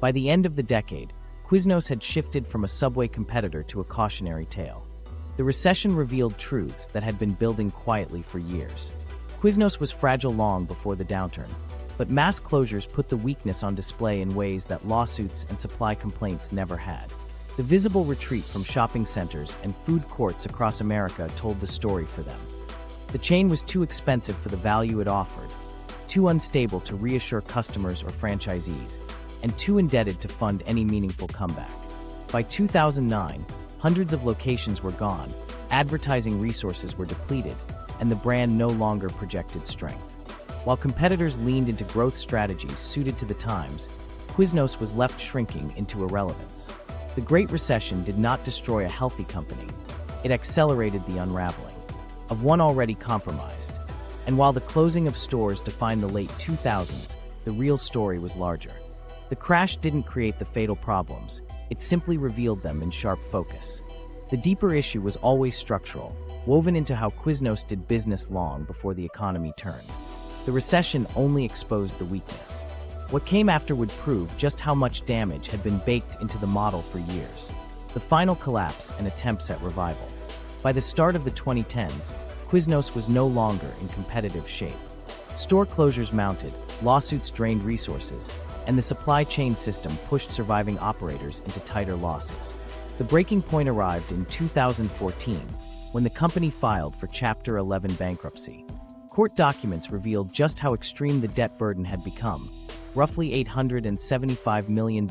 A: By the end of the decade, QUIZNOS had shifted from a Subway competitor to a cautionary tale. The recession revealed truths that had been building quietly for years. QUIZNOS was fragile long before the downturn, but mass closures put the weakness on display in ways that lawsuits and supply complaints never had. The visible retreat from shopping centers and food courts across America told the story for them. The chain was too expensive for the value it offered, too unstable to reassure customers or franchisees, and too indebted to fund any meaningful comeback. By 2009, hundreds of locations were gone, advertising resources were depleted, and the brand no longer projected strength. While competitors leaned into growth strategies suited to the times, QUIZNOS was left shrinking into irrelevance. The Great Recession did not destroy a healthy company. It accelerated the unraveling of one already compromised. And while the closing of stores defined the late 2000s, the real story was larger. The crash didn't create the fatal problems, it simply revealed them in sharp focus. The deeper issue was always structural, woven into how Quiznos did business long before the economy turned. The recession only exposed the weakness. What came after would prove just how much damage had been baked into the model for years. The final collapse and attempts at revival. By the start of the 2010s, Quiznos was no longer in competitive shape. Store closures mounted, lawsuits drained resources, and the supply chain system pushed surviving operators into tighter losses. The breaking point arrived in 2014, when the company filed for Chapter 11 bankruptcy. Court documents revealed just how extreme the debt burden had become, roughly $875 million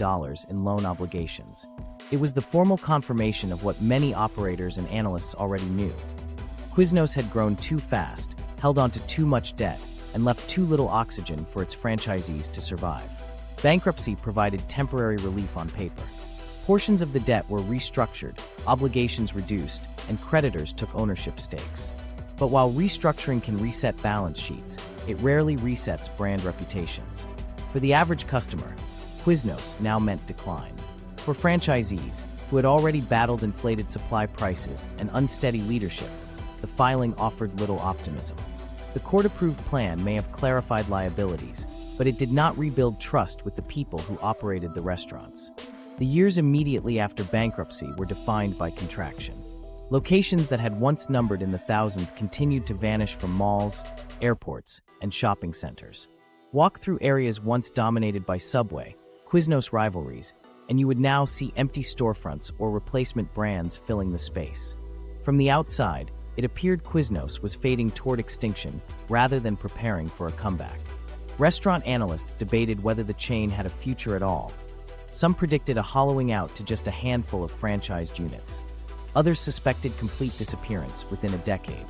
A: in loan obligations. It was the formal confirmation of what many operators and analysts already knew. Quiznos had grown too fast, held onto too much debt, and left too little oxygen for its franchisees to survive. Bankruptcy provided temporary relief on paper. Portions of the debt were restructured, obligations reduced, and creditors took ownership stakes. But while restructuring can reset balance sheets, it rarely resets brand reputations. For the average customer, Quiznos now meant decline. For franchisees, who had already battled inflated supply prices and unsteady leadership, the filing offered little optimism. The court-approved plan may have clarified liabilities, but it did not rebuild trust with the people who operated the restaurants. The years immediately after bankruptcy were defined by contraction. Locations that had once numbered in the thousands continued to vanish from malls, airports, and shopping centers. Walk through areas once dominated by Subway, Quiznos rivalries, and you would now see empty storefronts or replacement brands filling the space. From the outside, it appeared Quiznos was fading toward extinction rather than preparing for a comeback. Restaurant analysts debated whether the chain had a future at all. Some predicted a hollowing out to just a handful of franchised units. Others suspected complete disappearance within a decade.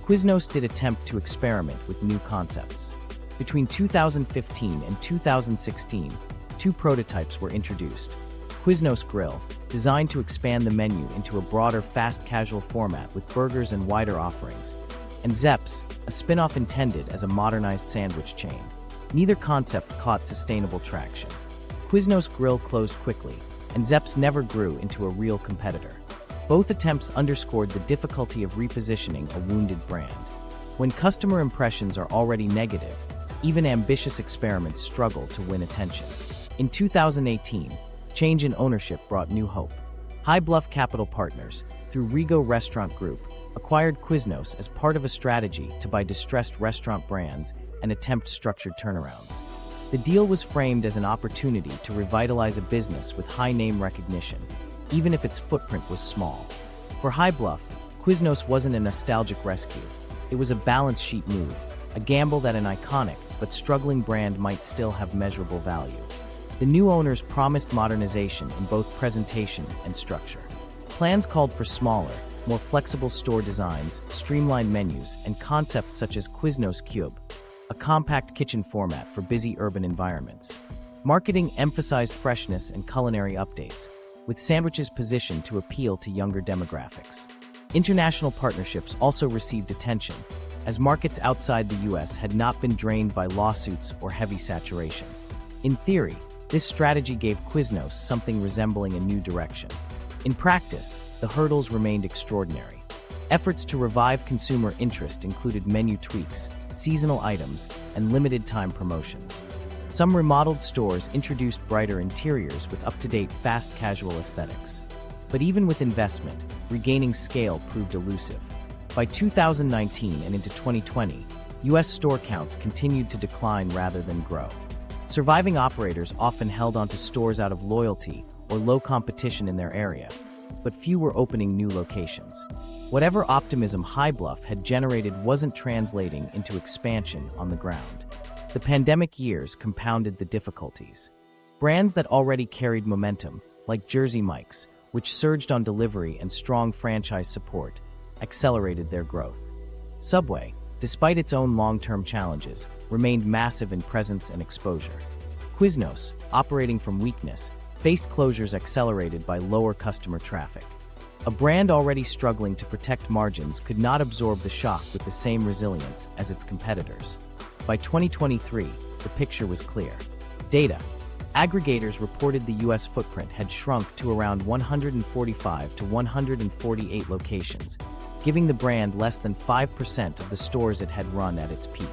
A: Quiznos did attempt to experiment with new concepts. Between 2015 and 2016, two prototypes were introduced. Quiznos Grill, designed to expand the menu into a broader fast casual format with burgers and wider offerings, and Zeps, a spin-off intended as a modernized sandwich chain. Neither concept caught sustainable traction. Quiznos Grill closed quickly, and Zeps never grew into a real competitor. Both attempts underscored the difficulty of repositioning a wounded brand. When customer impressions are already negative, even ambitious experiments struggle to win attention. In 2018, change in ownership brought new hope. High Bluff Capital Partners, through Rego Restaurant Group, acquired Quiznos as part of a strategy to buy distressed restaurant brands and attempt structured turnarounds. The deal was framed as an opportunity to revitalize a business with high name recognition, even if its footprint was small. For High Bluff, Quiznos wasn't a nostalgic rescue. It was a balance sheet move, a gamble that an iconic but struggling brand might still have measurable value. The new owners promised modernization in both presentation and structure. Plans called for smaller, more flexible store designs, streamlined menus, and concepts such as Quiznos Cube, a compact kitchen format for busy urban environments. Marketing emphasized freshness and culinary updates, with sandwiches positioned to appeal to younger demographics. International partnerships also received attention, as markets outside the US had not been drained by lawsuits or heavy saturation. In theory, this strategy gave Quiznos something resembling a new direction. In practice, the hurdles remained extraordinary. Efforts to revive consumer interest included menu tweaks, seasonal items, and limited-time promotions. Some remodeled stores introduced brighter interiors with up-to-date fast casual aesthetics. But even with investment, regaining scale proved elusive. By 2019 and into 2020, US store counts continued to decline rather than grow. Surviving operators often held onto stores out of loyalty or low competition in their area, but few were opening new locations. Whatever optimism High Bluff had generated wasn't translating into expansion on the ground. The pandemic years compounded the difficulties. Brands that already carried momentum, like Jersey Mike's, which surged on delivery and strong franchise support, accelerated their growth. Subway, despite its own long-term challenges, remained massive in presence and exposure. Quiznos, operating from weakness, faced closures accelerated by lower customer traffic. A brand already struggling to protect margins could not absorb the shock with the same resilience as its competitors. By 2023, the picture was clear. Data, Aggregators reported the U.S. footprint had shrunk to around 145 to 148 locations, giving the brand less than 5% of the stores it had run at its peak.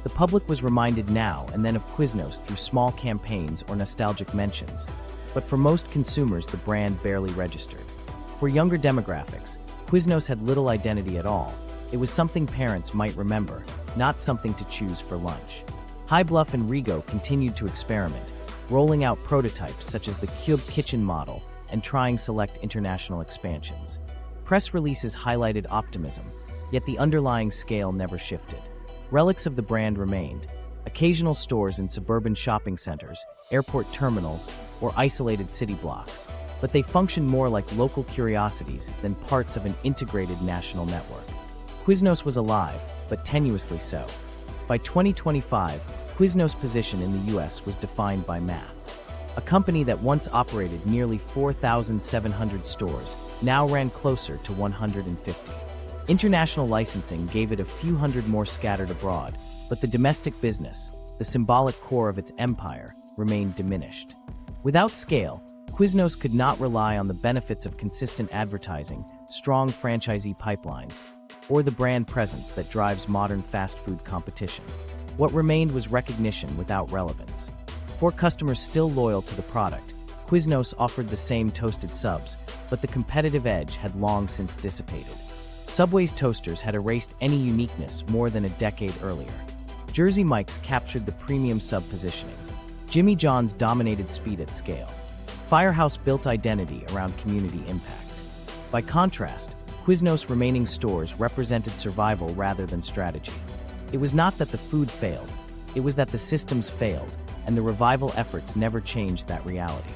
A: The public was reminded now and then of Quiznos through small campaigns or nostalgic mentions, but for most consumers the brand barely registered. For younger demographics, Quiznos had little identity at all. It was something parents might remember, not something to choose for lunch. High Bluff and Rego continued to experiment, rolling out prototypes such as the Cube Kitchen model and trying select international expansions. Press releases highlighted optimism, yet the underlying scale never shifted. Relics of the brand remained, occasional stores in suburban shopping centers, airport terminals, or isolated city blocks, but they functioned more like local curiosities than parts of an integrated national network. Quiznos was alive, but tenuously so. By 2025, Quiznos' position in the US was defined by math. A company that once operated nearly 4,700 stores now ran closer to 150. International licensing gave it a few hundred more scattered abroad, but the domestic business, the symbolic core of its empire, remained diminished. Without scale, Quiznos could not rely on the benefits of consistent advertising, strong franchisee pipelines, or the brand presence that drives modern fast food competition. What remained was recognition without relevance. For customers still loyal to the product, Quiznos offered the same toasted subs, but the competitive edge had long since dissipated. Subway's toasters had erased any uniqueness more than a decade earlier. Jersey Mike's captured the premium sub positioning. Jimmy John's dominated speed at scale. Firehouse built identity around community impact. By contrast, Quiznos' remaining stores represented survival rather than strategy. It was not that the food failed, it was that the systems failed, and the revival efforts never changed that reality.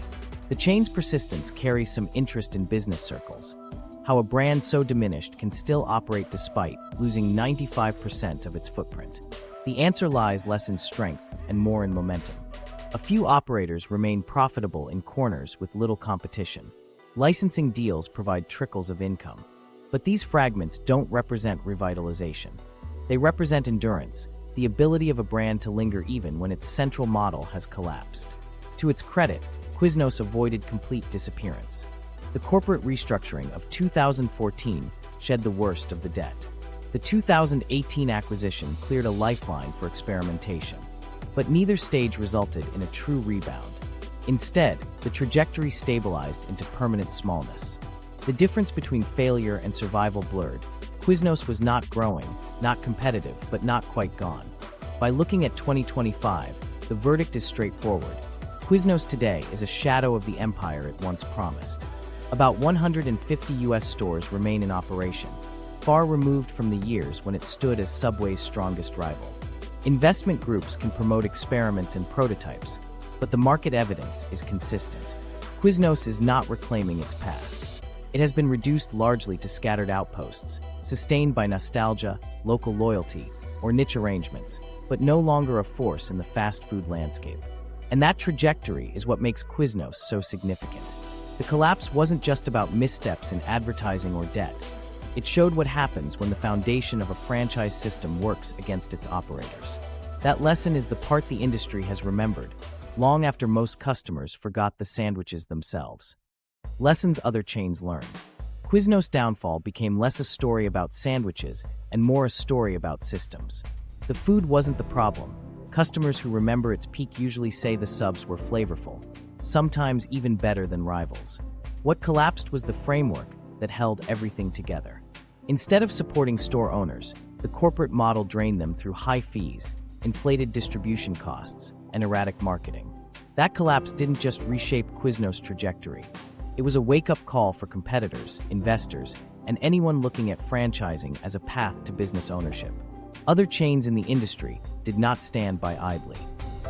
A: The chain's persistence carries some interest in business circles. How a brand so diminished can still operate despite losing 95% of its footprint. The answer lies less in strength and more in momentum. A few operators remain profitable in corners with little competition. Licensing deals provide trickles of income. But these fragments don't represent revitalization. They represent endurance, the ability of a brand to linger even when its central model has collapsed. To its credit, Quiznos avoided complete disappearance. The corporate restructuring of 2014 shed the worst of the debt. The 2018 acquisition cleared a lifeline for experimentation. But neither stage resulted in a true rebound. Instead, the trajectory stabilized into permanent smallness. The difference between failure and survival blurred. Quiznos was not growing, not competitive, but not quite gone. By looking at 2025, the verdict is straightforward. Quiznos today is a shadow of the empire it once promised. About 150 US stores remain in operation, far removed from the years when it stood as Subway's strongest rival. Investment groups can promote experiments and prototypes, but the market evidence is consistent. Quiznos is not reclaiming its past. It has been reduced largely to scattered outposts, sustained by nostalgia, local loyalty, or niche arrangements, but no longer a force in the fast food landscape. And that trajectory is what makes Quiznos so significant. The collapse wasn't just about missteps in advertising or debt. It showed what happens when the foundation of a franchise system works against its operators. That lesson is the part the industry has remembered, long after most customers forgot the sandwiches themselves. Lessons other chains learned. Quiznos' downfall became less a story about sandwiches and more a story about systems. The food wasn't the problem. Customers who remember its peak usually say the subs were flavorful, sometimes even better than rivals. What collapsed was the framework that held everything together. Instead of supporting store owners, the corporate model drained them through high fees, inflated distribution costs, and erratic marketing. That collapse didn't just reshape Quiznos' trajectory. It was a wake-up call for competitors, investors, and anyone looking at franchising as a path to business ownership. Other chains in the industry did not stand by idly.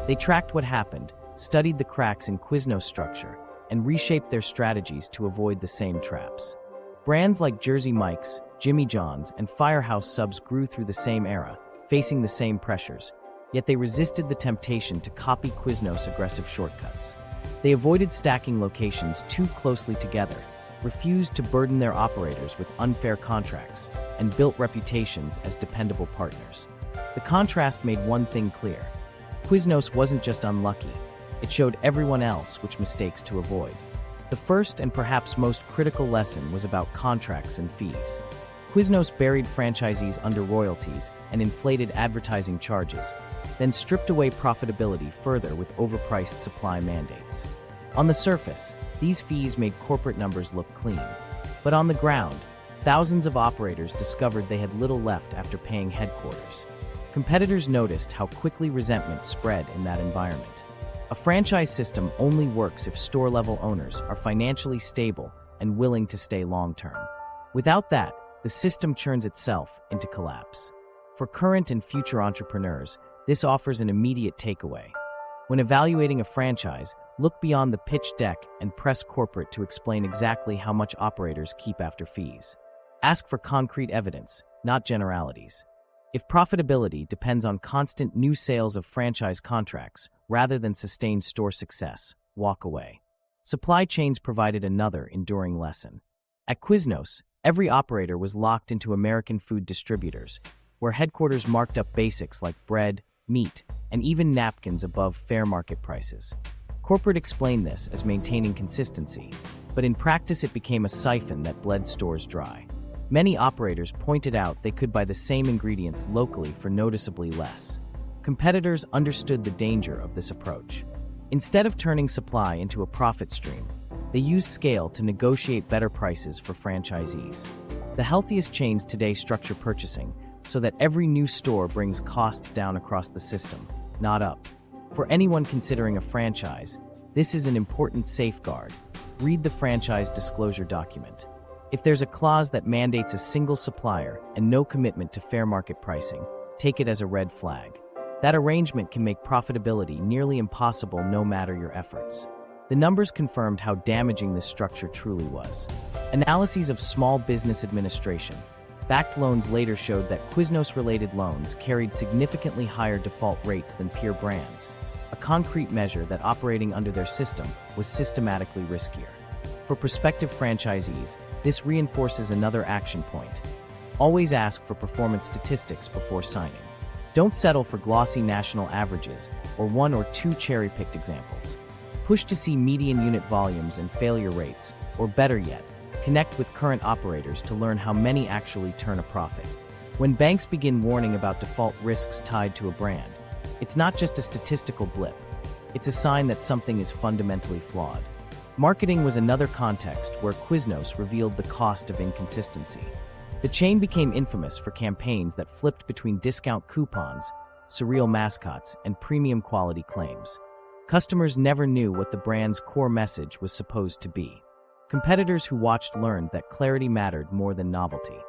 A: They tracked what happened, studied the cracks in Quiznos' structure, and reshaped their strategies to avoid the same traps. Brands like Jersey Mike's, Jimmy John's, and Firehouse subs grew through the same era, facing the same pressures, yet they resisted the temptation to copy Quiznos' aggressive shortcuts. They avoided stacking locations too closely together, refused to burden their operators with unfair contracts, and built reputations as dependable partners. The contrast made one thing clear. Quiznos wasn't just unlucky, It showed everyone else which mistakes to avoid. The first and perhaps most critical lesson was about contracts and fees. QUIZNOS buried franchisees under royalties and inflated advertising charges, then stripped away profitability further with overpriced supply mandates. On the surface, these fees made corporate numbers look clean. But on the ground, thousands of operators discovered they had little left after paying headquarters. Competitors noticed how quickly resentment spread in that environment. A franchise system only works if store-level owners are financially stable and willing to stay long-term. Without that, the system churns itself into collapse. For current and future entrepreneurs, this offers an immediate takeaway. When evaluating a franchise, look beyond the pitch deck and press corporate to explain exactly how much operators keep after fees. Ask for concrete evidence, not generalities. If profitability depends on constant new sales of franchise contracts rather than sustained store success, walk away. Supply chains provided another enduring lesson. At QUIZNOS, every operator was locked into American food distributors, where headquarters marked up basics like bread, meat, and even napkins above fair market prices. Corporate explained this as maintaining consistency, but in practice it became a siphon that bled stores dry. Many operators pointed out they could buy the same ingredients locally for noticeably less. Competitors understood the danger of this approach. Instead of turning supply into a profit stream, they used scale to negotiate better prices for franchisees. The healthiest chains today structure purchasing so that every new store brings costs down across the system, not up. For anyone considering a franchise, this is an important safeguard. Read the franchise disclosure document. If there's a clause that mandates a single supplier and no commitment to fair market pricing, take it as a red flag. That arrangement can make profitability nearly impossible no matter your efforts. The numbers confirmed how damaging this structure truly was. Analyses of Small Business Administration backed loans later showed that QUIZNOS-related loans carried significantly higher default rates than peer brands, a concrete measure that operating under their system was systematically riskier. For prospective franchisees, this reinforces another action point. Always ask for performance statistics before signing. Don't settle for glossy national averages or one or two cherry-picked examples. Push to see median unit volumes and failure rates, or better yet, connect with current operators to learn how many actually turn a profit. When banks begin warning about default risks tied to a brand, it's not just a statistical blip. It's a sign that something is fundamentally flawed. Marketing was another context where QUIZNOS revealed the cost of inconsistency. The chain became infamous for campaigns that flipped between discount coupons, surreal mascots, and premium quality claims. Customers never knew what the brand's core message was supposed to be. Competitors who watched learned that clarity mattered more than novelty.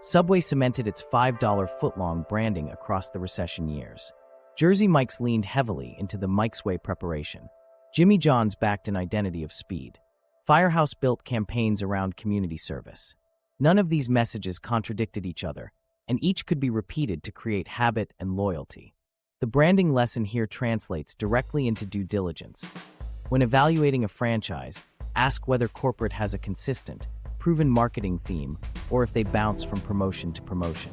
A: Subway cemented its $5 footlong branding across the recession years. Jersey Mike's leaned heavily into the Mike's Way preparation. Jimmy John's backed an identity of speed. Firehouse built campaigns around community service. None of these messages contradicted each other, and each could be repeated to create habit and loyalty. The branding lesson here translates directly into due diligence. When evaluating a franchise, ask whether corporate has a consistent, proven marketing theme or if they bounce from promotion to promotion.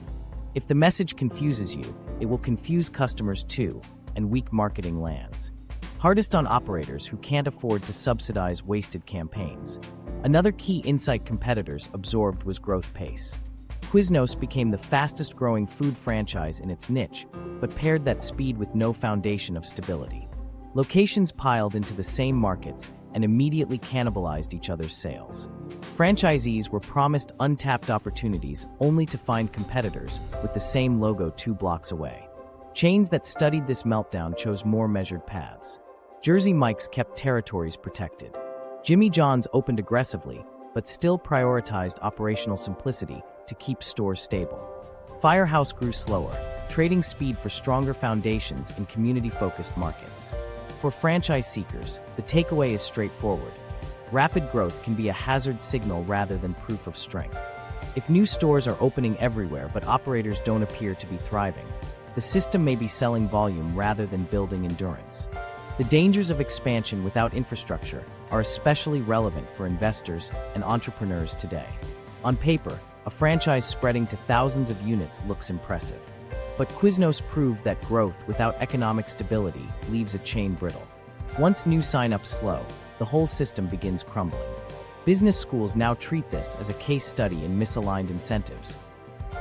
A: If the message confuses you, it will confuse customers too, and weak marketing lands. Hardest on operators who can't afford to subsidize wasted campaigns. Another key insight competitors absorbed was growth pace. QUIZNOS became the fastest-growing food franchise in its niche, but paired that speed with no foundation of stability. Locations piled into the same markets and immediately cannibalized each other's sales. Franchisees were promised untapped opportunities only to find competitors with the same logo 2 blocks away. Chains that studied this meltdown chose more measured paths. Jersey Mike's kept territories protected. Jimmy John's opened aggressively, but still prioritized operational simplicity to keep stores stable. Firehouse grew slower, trading speed for stronger foundations in community-focused markets. For franchise seekers, the takeaway is straightforward. Rapid growth can be a hazard signal rather than proof of strength. If new stores are opening everywhere but operators don't appear to be thriving, the system may be selling volume rather than building endurance. The dangers of expansion without infrastructure are especially relevant for investors and entrepreneurs today. On paper, a franchise spreading to thousands of units looks impressive. But QUIZNOS proved that growth without economic stability leaves a chain brittle. Once new sign-ups slow, the whole system begins crumbling. Business schools now treat this as a case study in misaligned incentives.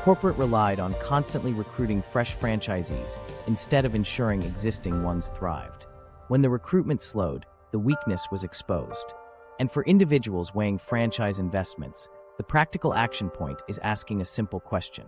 A: Corporate relied on constantly recruiting fresh franchisees instead of ensuring existing ones thrived. When the recruitment slowed, the weakness was exposed. And for individuals weighing franchise investments, the practical action point is asking a simple question.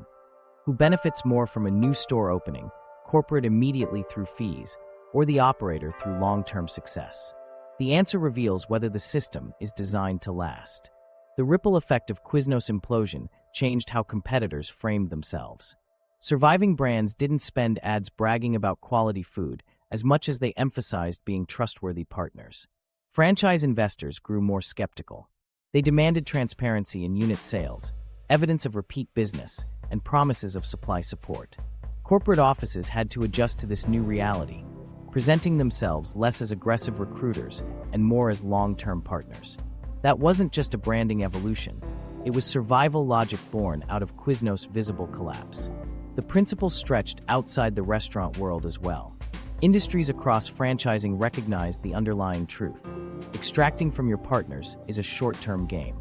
A: Who benefits more from a new store opening, corporate immediately through fees, or the operator through long-term success? The answer reveals whether the system is designed to last. The ripple effect of QUIZNOS implosion changed how competitors framed themselves. Surviving brands didn't spend ads bragging about quality food as much as they emphasized being trustworthy partners. Franchise investors grew more skeptical. They demanded transparency in unit sales, evidence of repeat business, and promises of supply support. Corporate offices had to adjust to this new reality, presenting themselves less as aggressive recruiters and more as long-term partners. That wasn't just a branding evolution. It was survival logic born out of QUIZNOS' visible collapse. The principle stretched outside the restaurant world as well. Industries across franchising recognized the underlying truth. Extracting from your partners is a short-term game.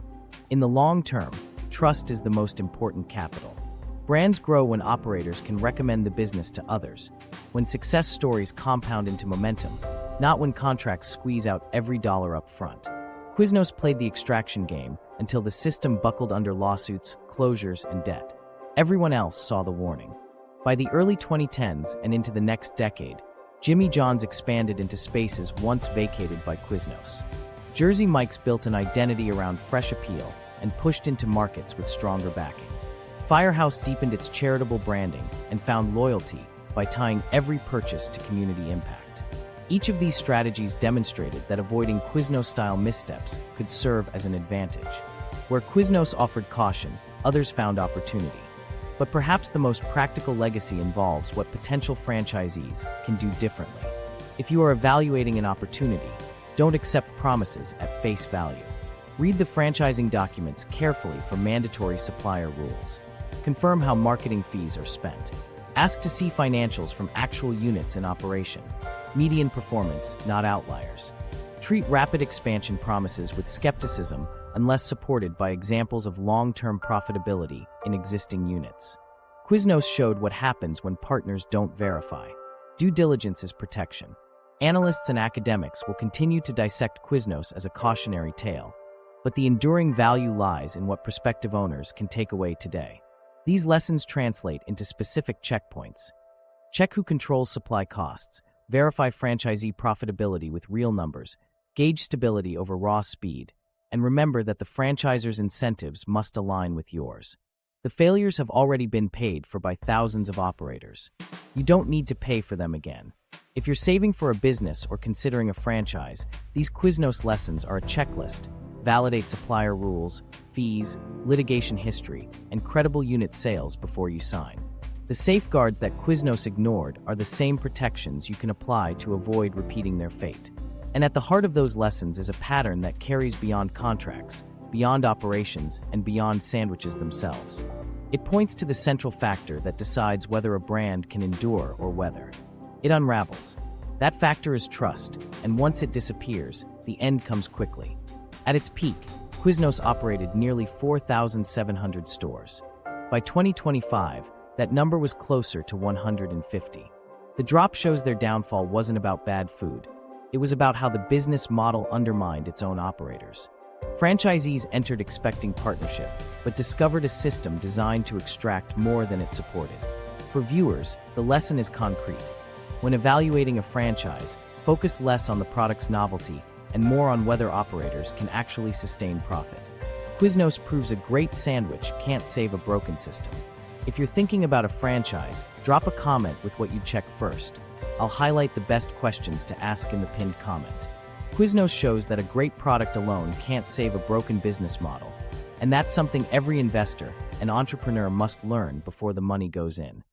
A: In the long term, trust is the most important capital. Brands grow when operators can recommend the business to others, when success stories compound into momentum, not when contracts squeeze out every dollar up front. QUIZNOS played the extraction game until the system buckled under lawsuits, closures, and debt. Everyone else saw the warning. By the early 2010s and into the next decade, Jimmy John's expanded into spaces once vacated by QUIZNOS. Jersey Mike's built an identity around fresh appeal and pushed into markets with stronger backing. Firehouse deepened its charitable branding and found loyalty by tying every purchase to community impact. Each of these strategies demonstrated that avoiding QUIZNOS-style missteps could serve as an advantage. Where QUIZNOS offered caution, others found opportunity. But perhaps the most practical legacy involves what potential franchisees can do differently. If you are evaluating an opportunity, don't accept promises at face value. Read the franchising documents carefully for mandatory supplier rules. Confirm how marketing fees are spent. Ask to see financials from actual units in operation. Median performance, not outliers. Treat rapid expansion promises with skepticism unless supported by examples of long-term profitability in existing units. QUIZNOS showed what happens when partners don't verify. Due diligence is protection. Analysts and academics will continue to dissect QUIZNOS as a cautionary tale, but the enduring value lies in what prospective owners can take away today. These lessons translate into specific checkpoints. Check who controls supply costs, verify franchisee profitability with real numbers, gauge stability over raw speed, and remember that the franchisor's incentives must align with yours. The failures have already been paid for by thousands of operators. You don't need to pay for them again. If you're saving for a business or considering a franchise, these QUIZNOS lessons are a checklist. Validate supplier rules, fees, litigation history, and credible unit sales before you sign. The safeguards that QUIZNOS ignored are the same protections you can apply to avoid repeating their fate. And at the heart of those lessons is a pattern that carries beyond contracts, beyond operations, and beyond sandwiches themselves. It points to the central factor that decides whether a brand can endure or whether it unravels. That factor is trust, and once it disappears, the end comes quickly. At its peak, QUIZNOS operated nearly 4,700 stores. By 2025, that number was closer to 150. The drop shows their downfall wasn't about bad food. It was about how the business model undermined its own operators. Franchisees entered expecting partnership, but discovered a system designed to extract more than it supported. For viewers, the lesson is concrete. When evaluating a franchise, focus less on the product's novelty and more on whether operators can actually sustain profit. QUIZNOS proves a great sandwich can't save a broken system. If you're thinking about a franchise, drop a comment with what you'd check first. I'll highlight the best questions to ask in the pinned comment. QUIZNOS shows that a great product alone can't save a broken business model, and that's something every investor and entrepreneur must learn before the money goes in.